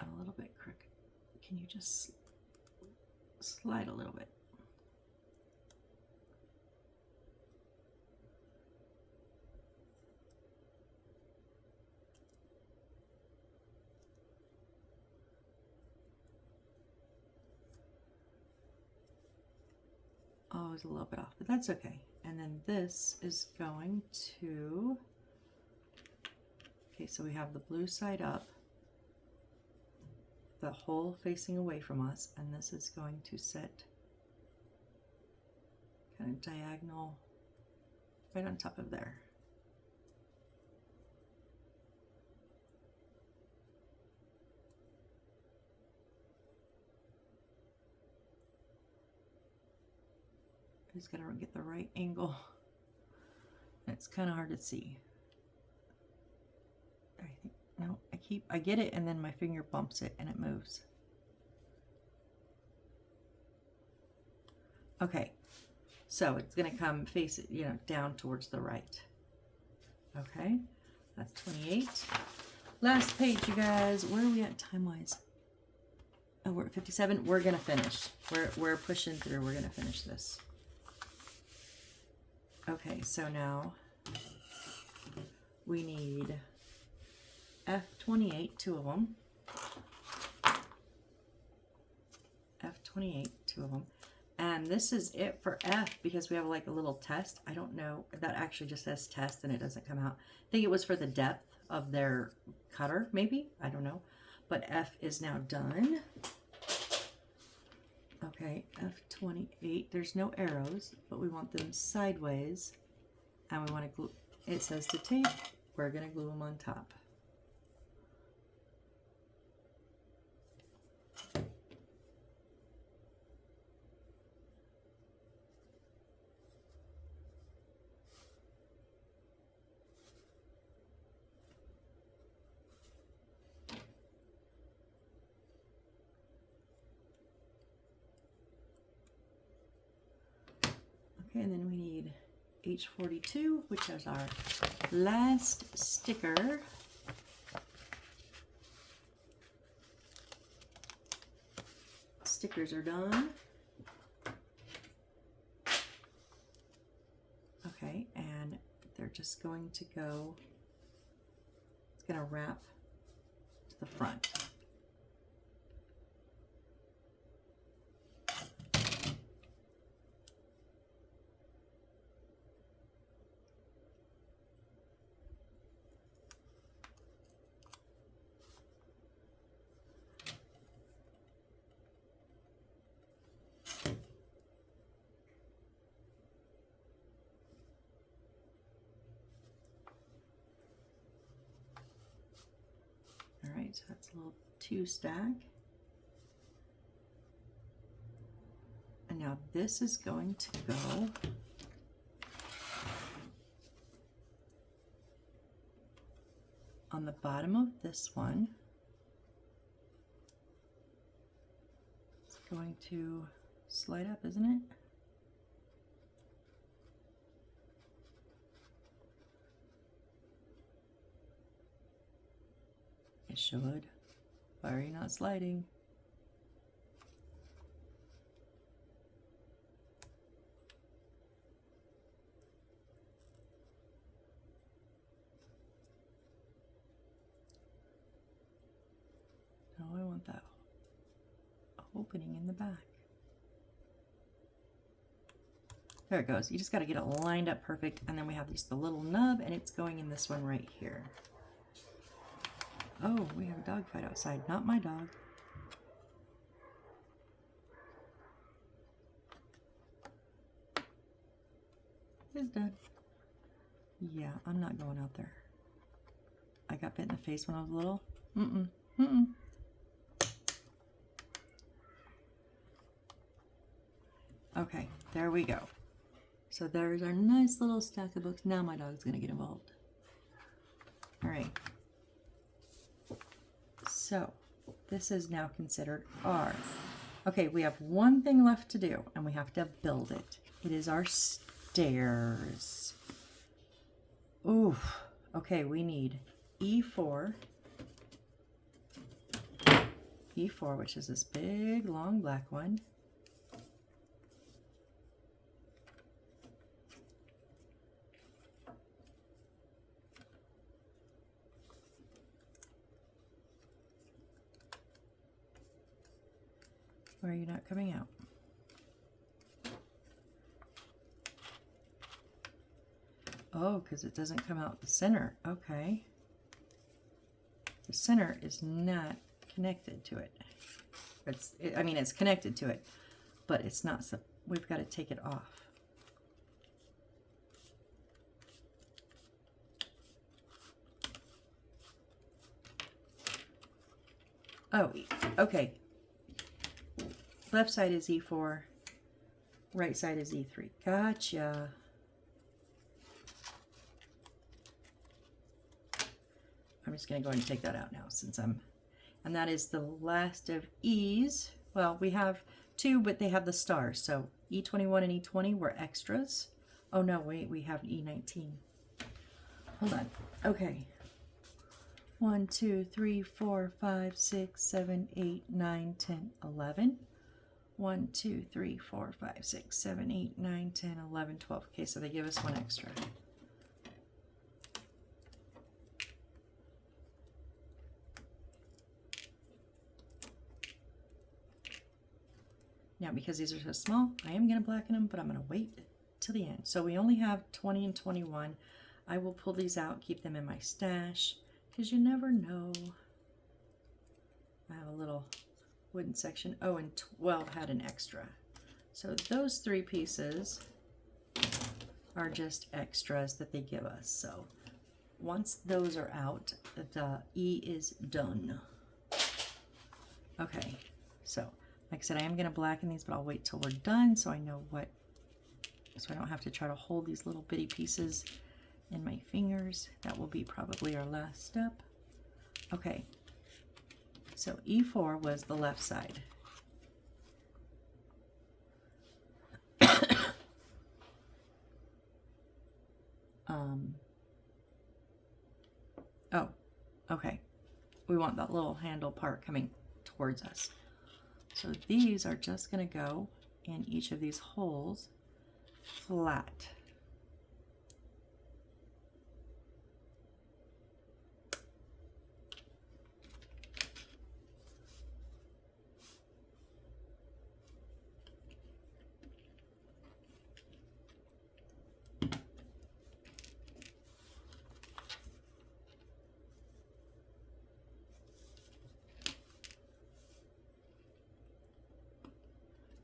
I'm a little bit crooked. Can you just slide a little bit? Oh, it's a little bit off, but that's okay. And then this is going to, okay, so we have the blue side up, the hole facing away from us, and this is going to sit kind of diagonal right on top of there. Just gotta get the right angle. It's kind of hard to see. I think, no, I get it, and then my finger bumps it and it moves. Okay, so it's gonna come face it, you know, down towards the right. Okay, that's 28. Last page, you guys. Where are we at time-wise? Oh, we're at 57. We're gonna finish. We're pushing through. We're gonna finish this. Okay, so now we need F28, 2 of them. F28, 2 of them. And this is it for F because we have like a little test. I don't know. That actually just says test and it doesn't come out. I think it was for the depth of their cutter, maybe. I don't know. But F is now done. Okay, F28, there's no arrows, but we want them sideways, and we want to glue, it says to tape, we're going to glue them on top. Okay, and then we need H42, which is our last sticker. Stickers are done. Okay, and they're just going to go, it's going to wrap to the front. Alright, so that's a little 2 stack. And now this is going to go on the bottom of this one. It's going to slide up, isn't it? It should. Why are you not sliding? No, I want that opening in the back. There it goes. You just got to get it lined up perfect, and then we have the little nub, and it's going in this one right here. Oh, we have a dog fight outside. Not my dog. He's dead. Yeah, I'm not going out there. I got bit in the face when I was little. Mm-mm. Mm-mm. Okay, there we go. So there's our nice little stack of books. Now my dog's going to get involved. All right. So this is now considered our... Okay, we have one thing left to do, and we have to build it. It is our stairs. Ooh. Okay, we need E4. E4, which is this big, long black one. Why are you not coming out? Oh, because it doesn't come out the center. Okay. The center is not connected to it. I mean, it's connected to it, but it's not. So we've got to take it off. Oh, okay. Left side is E4, right side is E3. Gotcha. I'm just going to go ahead and take that out now since and that is the last of E's. Well, we have two, but they have the stars. So E21 and E20 were extras. Oh no, wait, we have E19. Hold on. Okay. 1, 2, 3, 4, 5, 6, 7, 8, 9, 10, 11. 1, 2, 3, 4, 5, 6, 7, 8, 9, 10, 11, 12. Okay, so they give us one extra. Now, because these are so small, I am going to blacken them, but I'm going to wait till the end. So we only have 20 and 21. I will pull these out, keep them in my stash, because you never know. I have a little wooden section. Oh, and 12 had an extra. So those 3 pieces are just extras that they give us. So once those are out, the E is done. Okay, so like I said, I am going to blacken these, but I'll wait till we're done so I know what, so I don't have to try to hold these little bitty pieces in my fingers. That will be probably our last step. Okay, so E4 was the left side. Oh, okay. We want that little handle part coming towards us. So these are just going to go in each of these holes flat.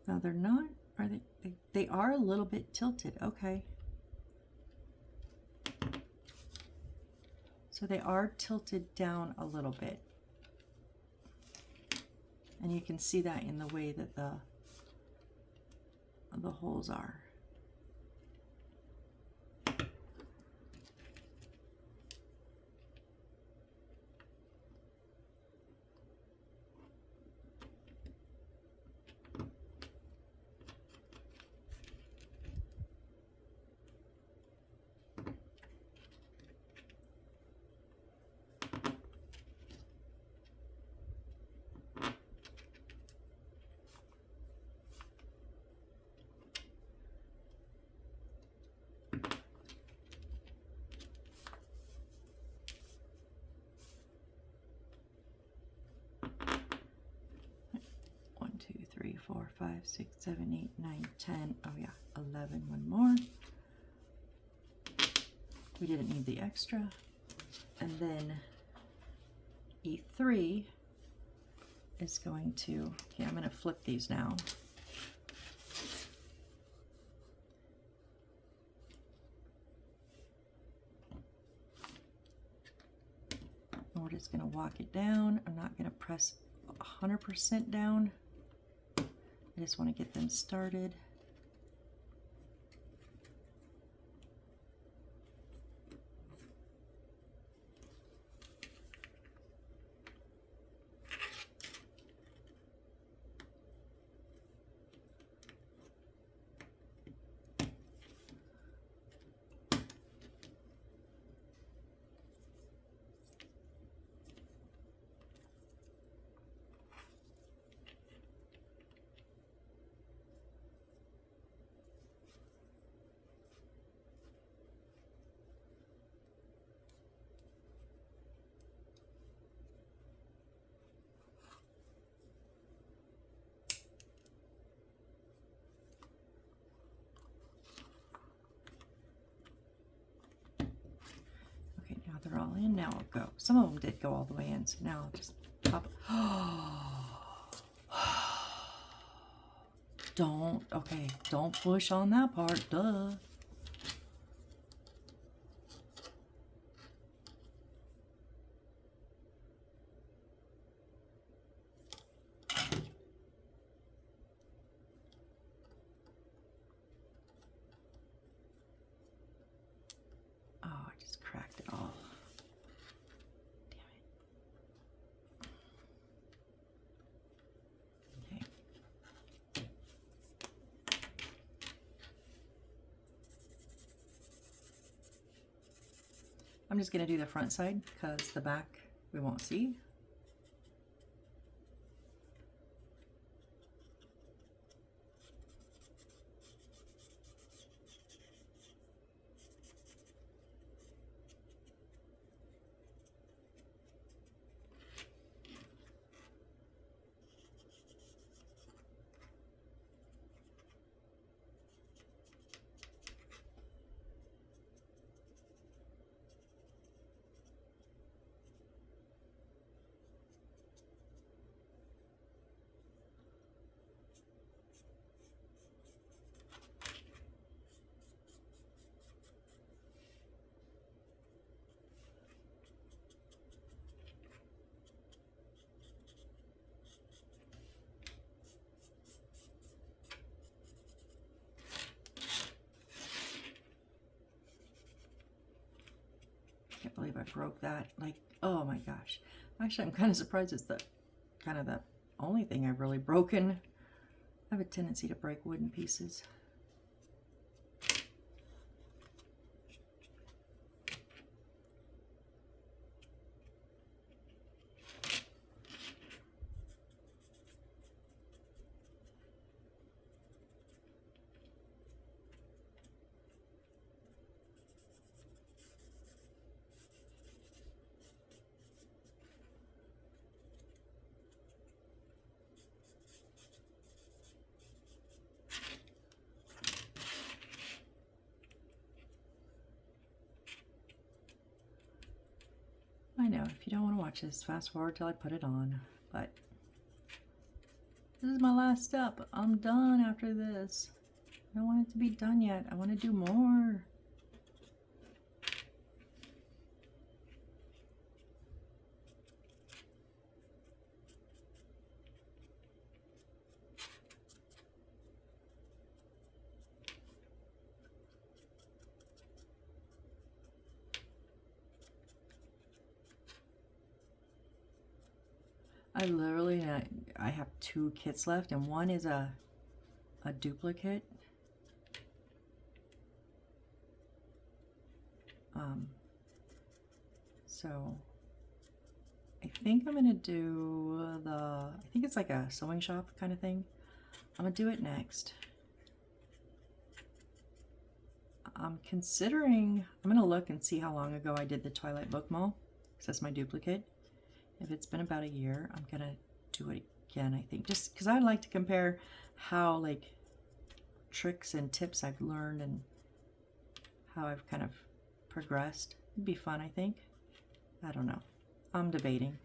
Now they're not, are they? They are a little bit tilted. Okay. So they are tilted down a little bit. And you can see that in the way that the holes are. One, 2, 3, 4, 5, 6, 7, 8, 9, 10. Oh yeah, 11. One more. We didn't need the extra. And then E3 is going to, okay, I'm going to flip these now. We're just going to walk it down. I'm not going to press 100% down. I just want to get them started. They're all in. Now I'll go. Some of them did go all the way in, so now I'll just pop it. Don't push on that part, duh. Oh, I just cracked it all. I'm just going to do the front side because the back we won't see. I can't believe I broke that. Like, oh my gosh. Actually, I'm kind of surprised it's the only thing I've really broken. I have a tendency to break wooden pieces. I know, if you don't want to watch this, fast forward till I put it on, but this is my last step. I'm done after this. I don't want it to be done yet. I want to do more. I have 2 kits left, and one is a duplicate. So I think I'm gonna do I think it's like a sewing shop kind of thing. I'm gonna do it next. I'm gonna look and see how long ago I did the Twilight Book Mall, because that's my duplicate. If it's been about a year, I'm gonna do it again, I think, just because I like to compare how, like, tricks and tips I've learned and how I've kind of progressed. It'd be fun, I think. I don't know. I'm debating.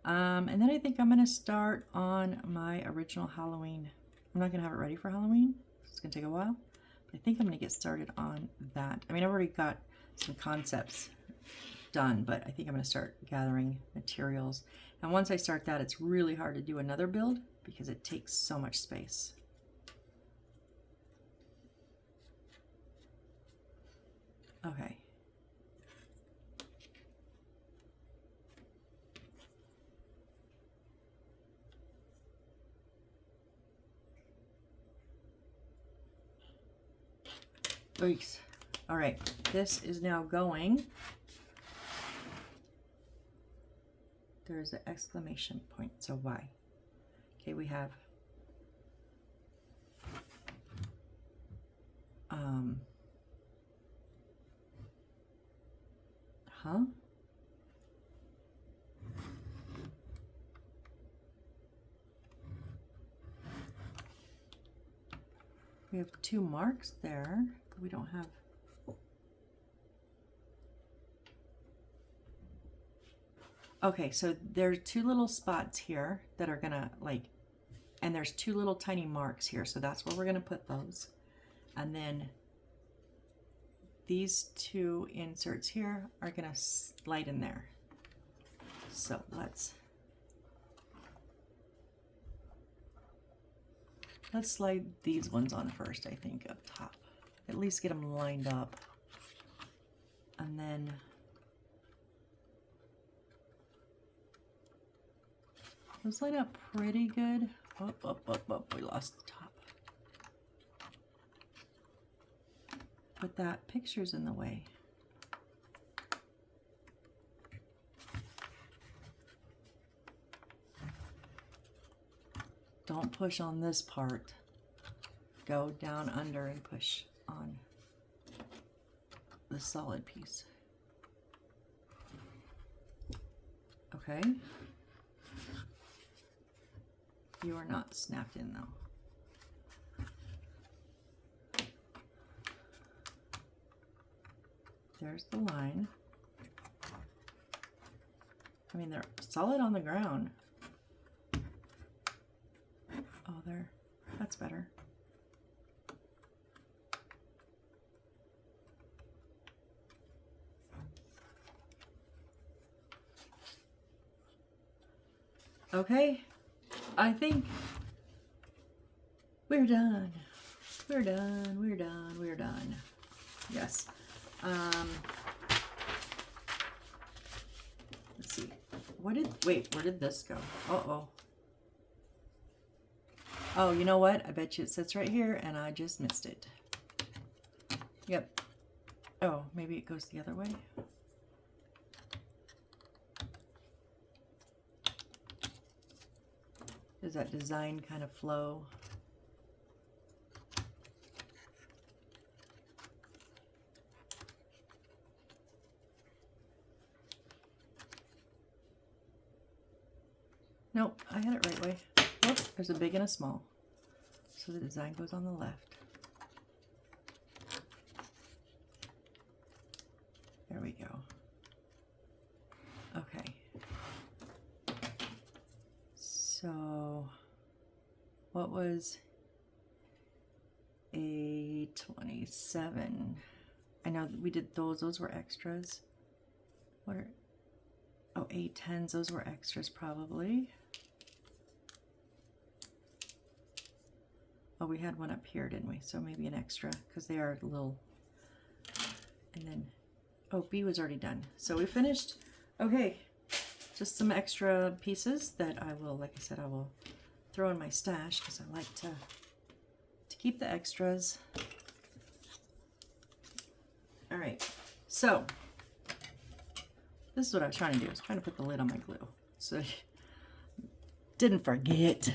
And then I think I'm going to start on my original Halloween. I'm not going to have it ready for Halloween. It's going to take a while. But I think I'm going to get started on that. I mean, I've already got some concepts done, but I think I'm going to start gathering materials. And once I start that, it's really hard to do another build because it takes so much space. Okay. Oops. All right, this is now going. There's an exclamation point, so why? Okay, we have we have 2 marks there, but we don't have. Okay, so there's 2 little spots here that are gonna like, and there's 2 little tiny marks here, so that's where we're gonna put those. And then these 2 inserts here are gonna slide in there. So let's slide these ones on first, I think, up top. At least get them lined up. And then those line up pretty good. Up, we lost the top. But that picture's in the way. Don't push on this part. Go down under and push on the solid piece. Okay. You are not snapped in though. There's the line. I mean, they're solid on the ground. Oh, there. That's better. Okay. I think we're done. We're done. We're done. We're done. Yes. Let's see. Wait, where did this go? Uh-oh. Oh, you know what? I bet you it sits right here and I just missed it. Yep. Oh, maybe it goes the other way. Does that design kind of flow? Nope, I had it right way. Oh, there's a big and a small. So the design goes on the left. There we go. Okay. So what was a 27? I know we did those. Those were extras. What are, oh, A10s. Those were extras probably. Oh, we had one up here, didn't we? So maybe an extra, because they are a little. And then, oh, B was already done. So we finished. Okay, just some extra pieces that I will, like I said, I will throw in my stash because I like to keep the extras. All right, so this is what I was trying to do. I was trying to put the lid on my glue, so didn't forget.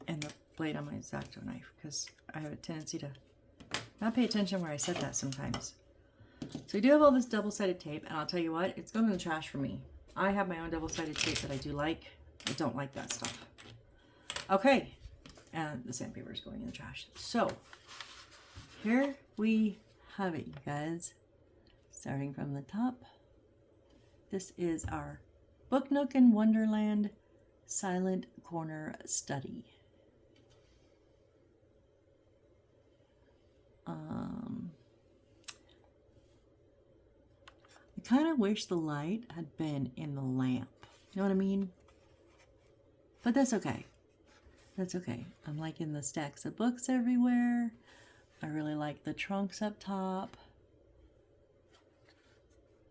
And the blade on my X-Acto knife, because I have a tendency to not pay attention where I set that sometimes. So we do have all this double-sided tape, and I'll tell you what, it's going in the trash for me. I have my own double-sided tape that I do like. I don't like that stuff. Okay, and the sandpaper is going in the trash. So here we have it, you guys. Starting from the top, this is our Book Nook in Wonderland Silent Corner Study. I kind of wish the light had been in the lamp. You know what I mean? But that's okay. That's okay. I'm liking the stacks of books everywhere. I really like the trunks up top.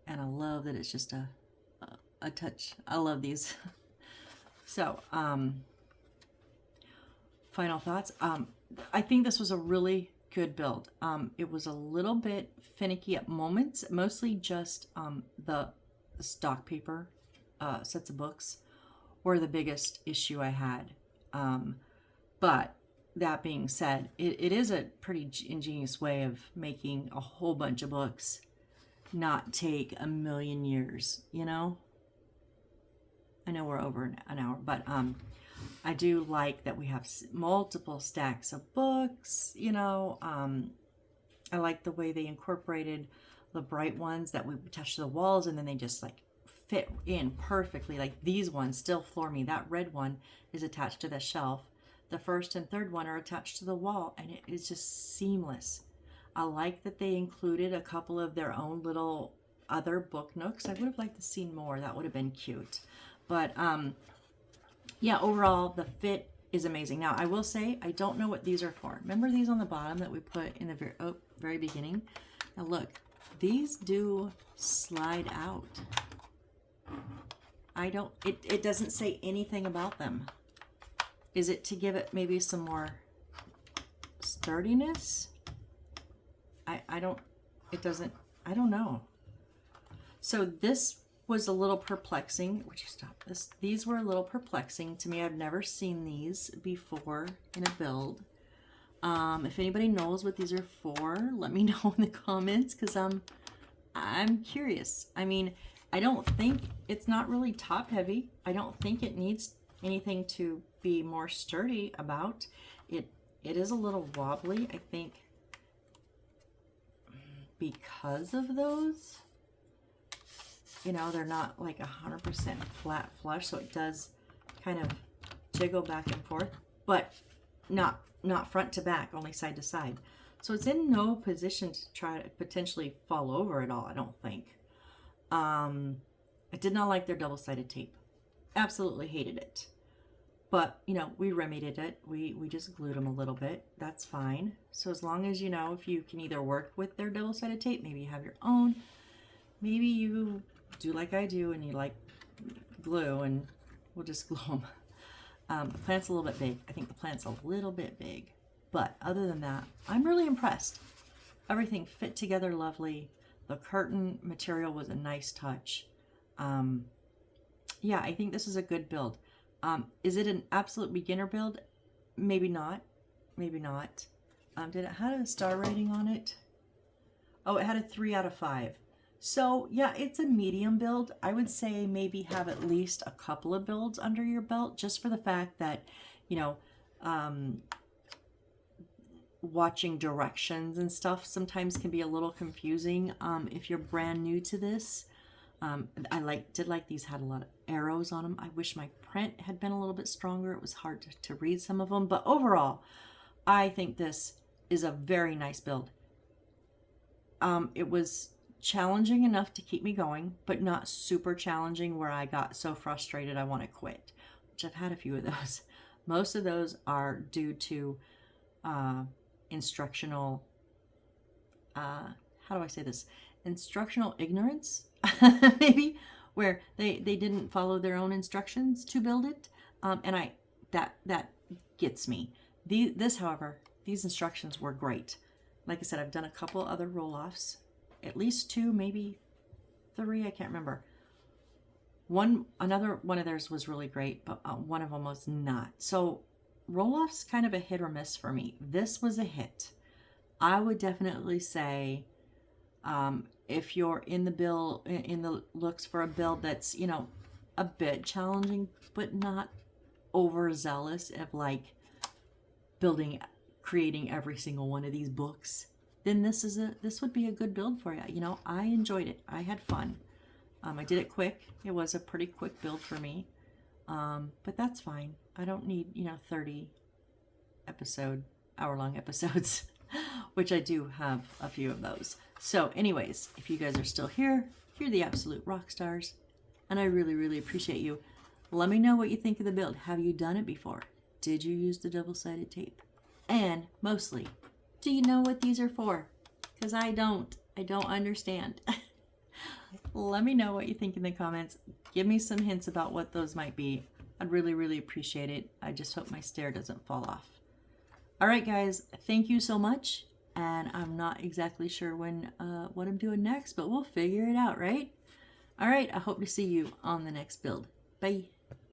And I love that it's just a touch. I love these. So, final thoughts. I think this was a really good build. It was a little bit finicky at moments, mostly just the stock paper sets of books were the biggest issue I had. But that being said, it is a pretty ingenious way of making a whole bunch of books not take a million years, you know? I know we're over an hour, but I do like that we have multiple stacks of books, you know. I like the way they incorporated the bright ones that we touch the walls and then they just like fit in perfectly. Like these ones still floor me. That red one is attached to the shelf. The first and third one are attached to the wall and it is just seamless. I like that they included a couple of their own little other book nooks. I would have liked to see more. That would have been cute. But yeah, overall, the fit is amazing. Now, I will say, I don't know what these are for. Remember these on the bottom that we put in the very beginning? Now look, these do slide out. It doesn't say anything about them. Is it to give it maybe some more sturdiness? I don't know. So this was a little perplexing. Would you stop this? These were a little perplexing to me. I've never seen these before in a build. If anybody knows what these are for, let me know in the comments because I'm curious. I mean, I don't think it's not really top heavy. I don't think it needs anything to be more sturdy about it. It is a little wobbly, I think, because of those. You know, they're not like 100% flat flush, so it does kind of jiggle back and forth, but not front to back, only side to side. So it's in no position to try to potentially fall over at all, I don't think. I did not like their double-sided tape. Absolutely hated it. But, you know, we remedied it. We just glued them a little bit. That's fine. So as long as, you know, if you can either work with their double-sided tape, maybe you have your own, maybe you do like I do and you like glue and we'll just glue them. The plant's a little bit big. I think the plant's a little bit big. But other than that, I'm really impressed. Everything fit together lovely. The curtain material was a nice touch. Yeah, I think this is a good build. Is it an absolute beginner build? Maybe not. Maybe not. Did it have a star rating on it? Oh, it had a 3 out of 5. So yeah, it's a medium build. I would say maybe have at least a couple of builds under your belt just for the fact that, you know, watching directions and stuff sometimes can be a little confusing if you're brand new to this. I did like these had a lot of arrows on them. I wish my print had been a little bit stronger. It was hard to read some of them, but overall, I think this is a very nice build. It was challenging enough to keep me going, but not super challenging where I got so frustrated I want to quit, which I've had a few of those. Most of those are due to instructional, how do I say this? Instructional ignorance, maybe, where they didn't follow their own instructions to build it. And that gets me. This, however, these instructions were great. Like I said, I've done a couple other roll-offs, at least 2, maybe 3, I can't remember. Another one of theirs was really great, but one of them was not. So roll-off's kind of a hit or miss for me. This was a hit. I would definitely say if you're in the looks for a build that's, you know, a bit challenging, but not overzealous of like creating every single one of these books. then this would be a good build for you. You know, I enjoyed it. I had fun. I did it quick. It was a pretty quick build for me. But that's fine. I don't need, 30 hour-long episodes, which I do have a few of those. So anyways, if you guys are still here, you're the absolute rock stars. And I really, really appreciate you. Let me know what you think of the build. Have you done it before? Did you use the double-sided tape? And mostly, do you know what these are for? Because I don't understand. Let me know what you think in the comments. Give me some hints about what those might be. I'd really, really appreciate it. I just hope my stair doesn't fall off. All right, guys, thank you so much. And I'm not exactly sure when what I'm doing next, but we'll figure it out, right? All right, I hope to see you on the next build. Bye.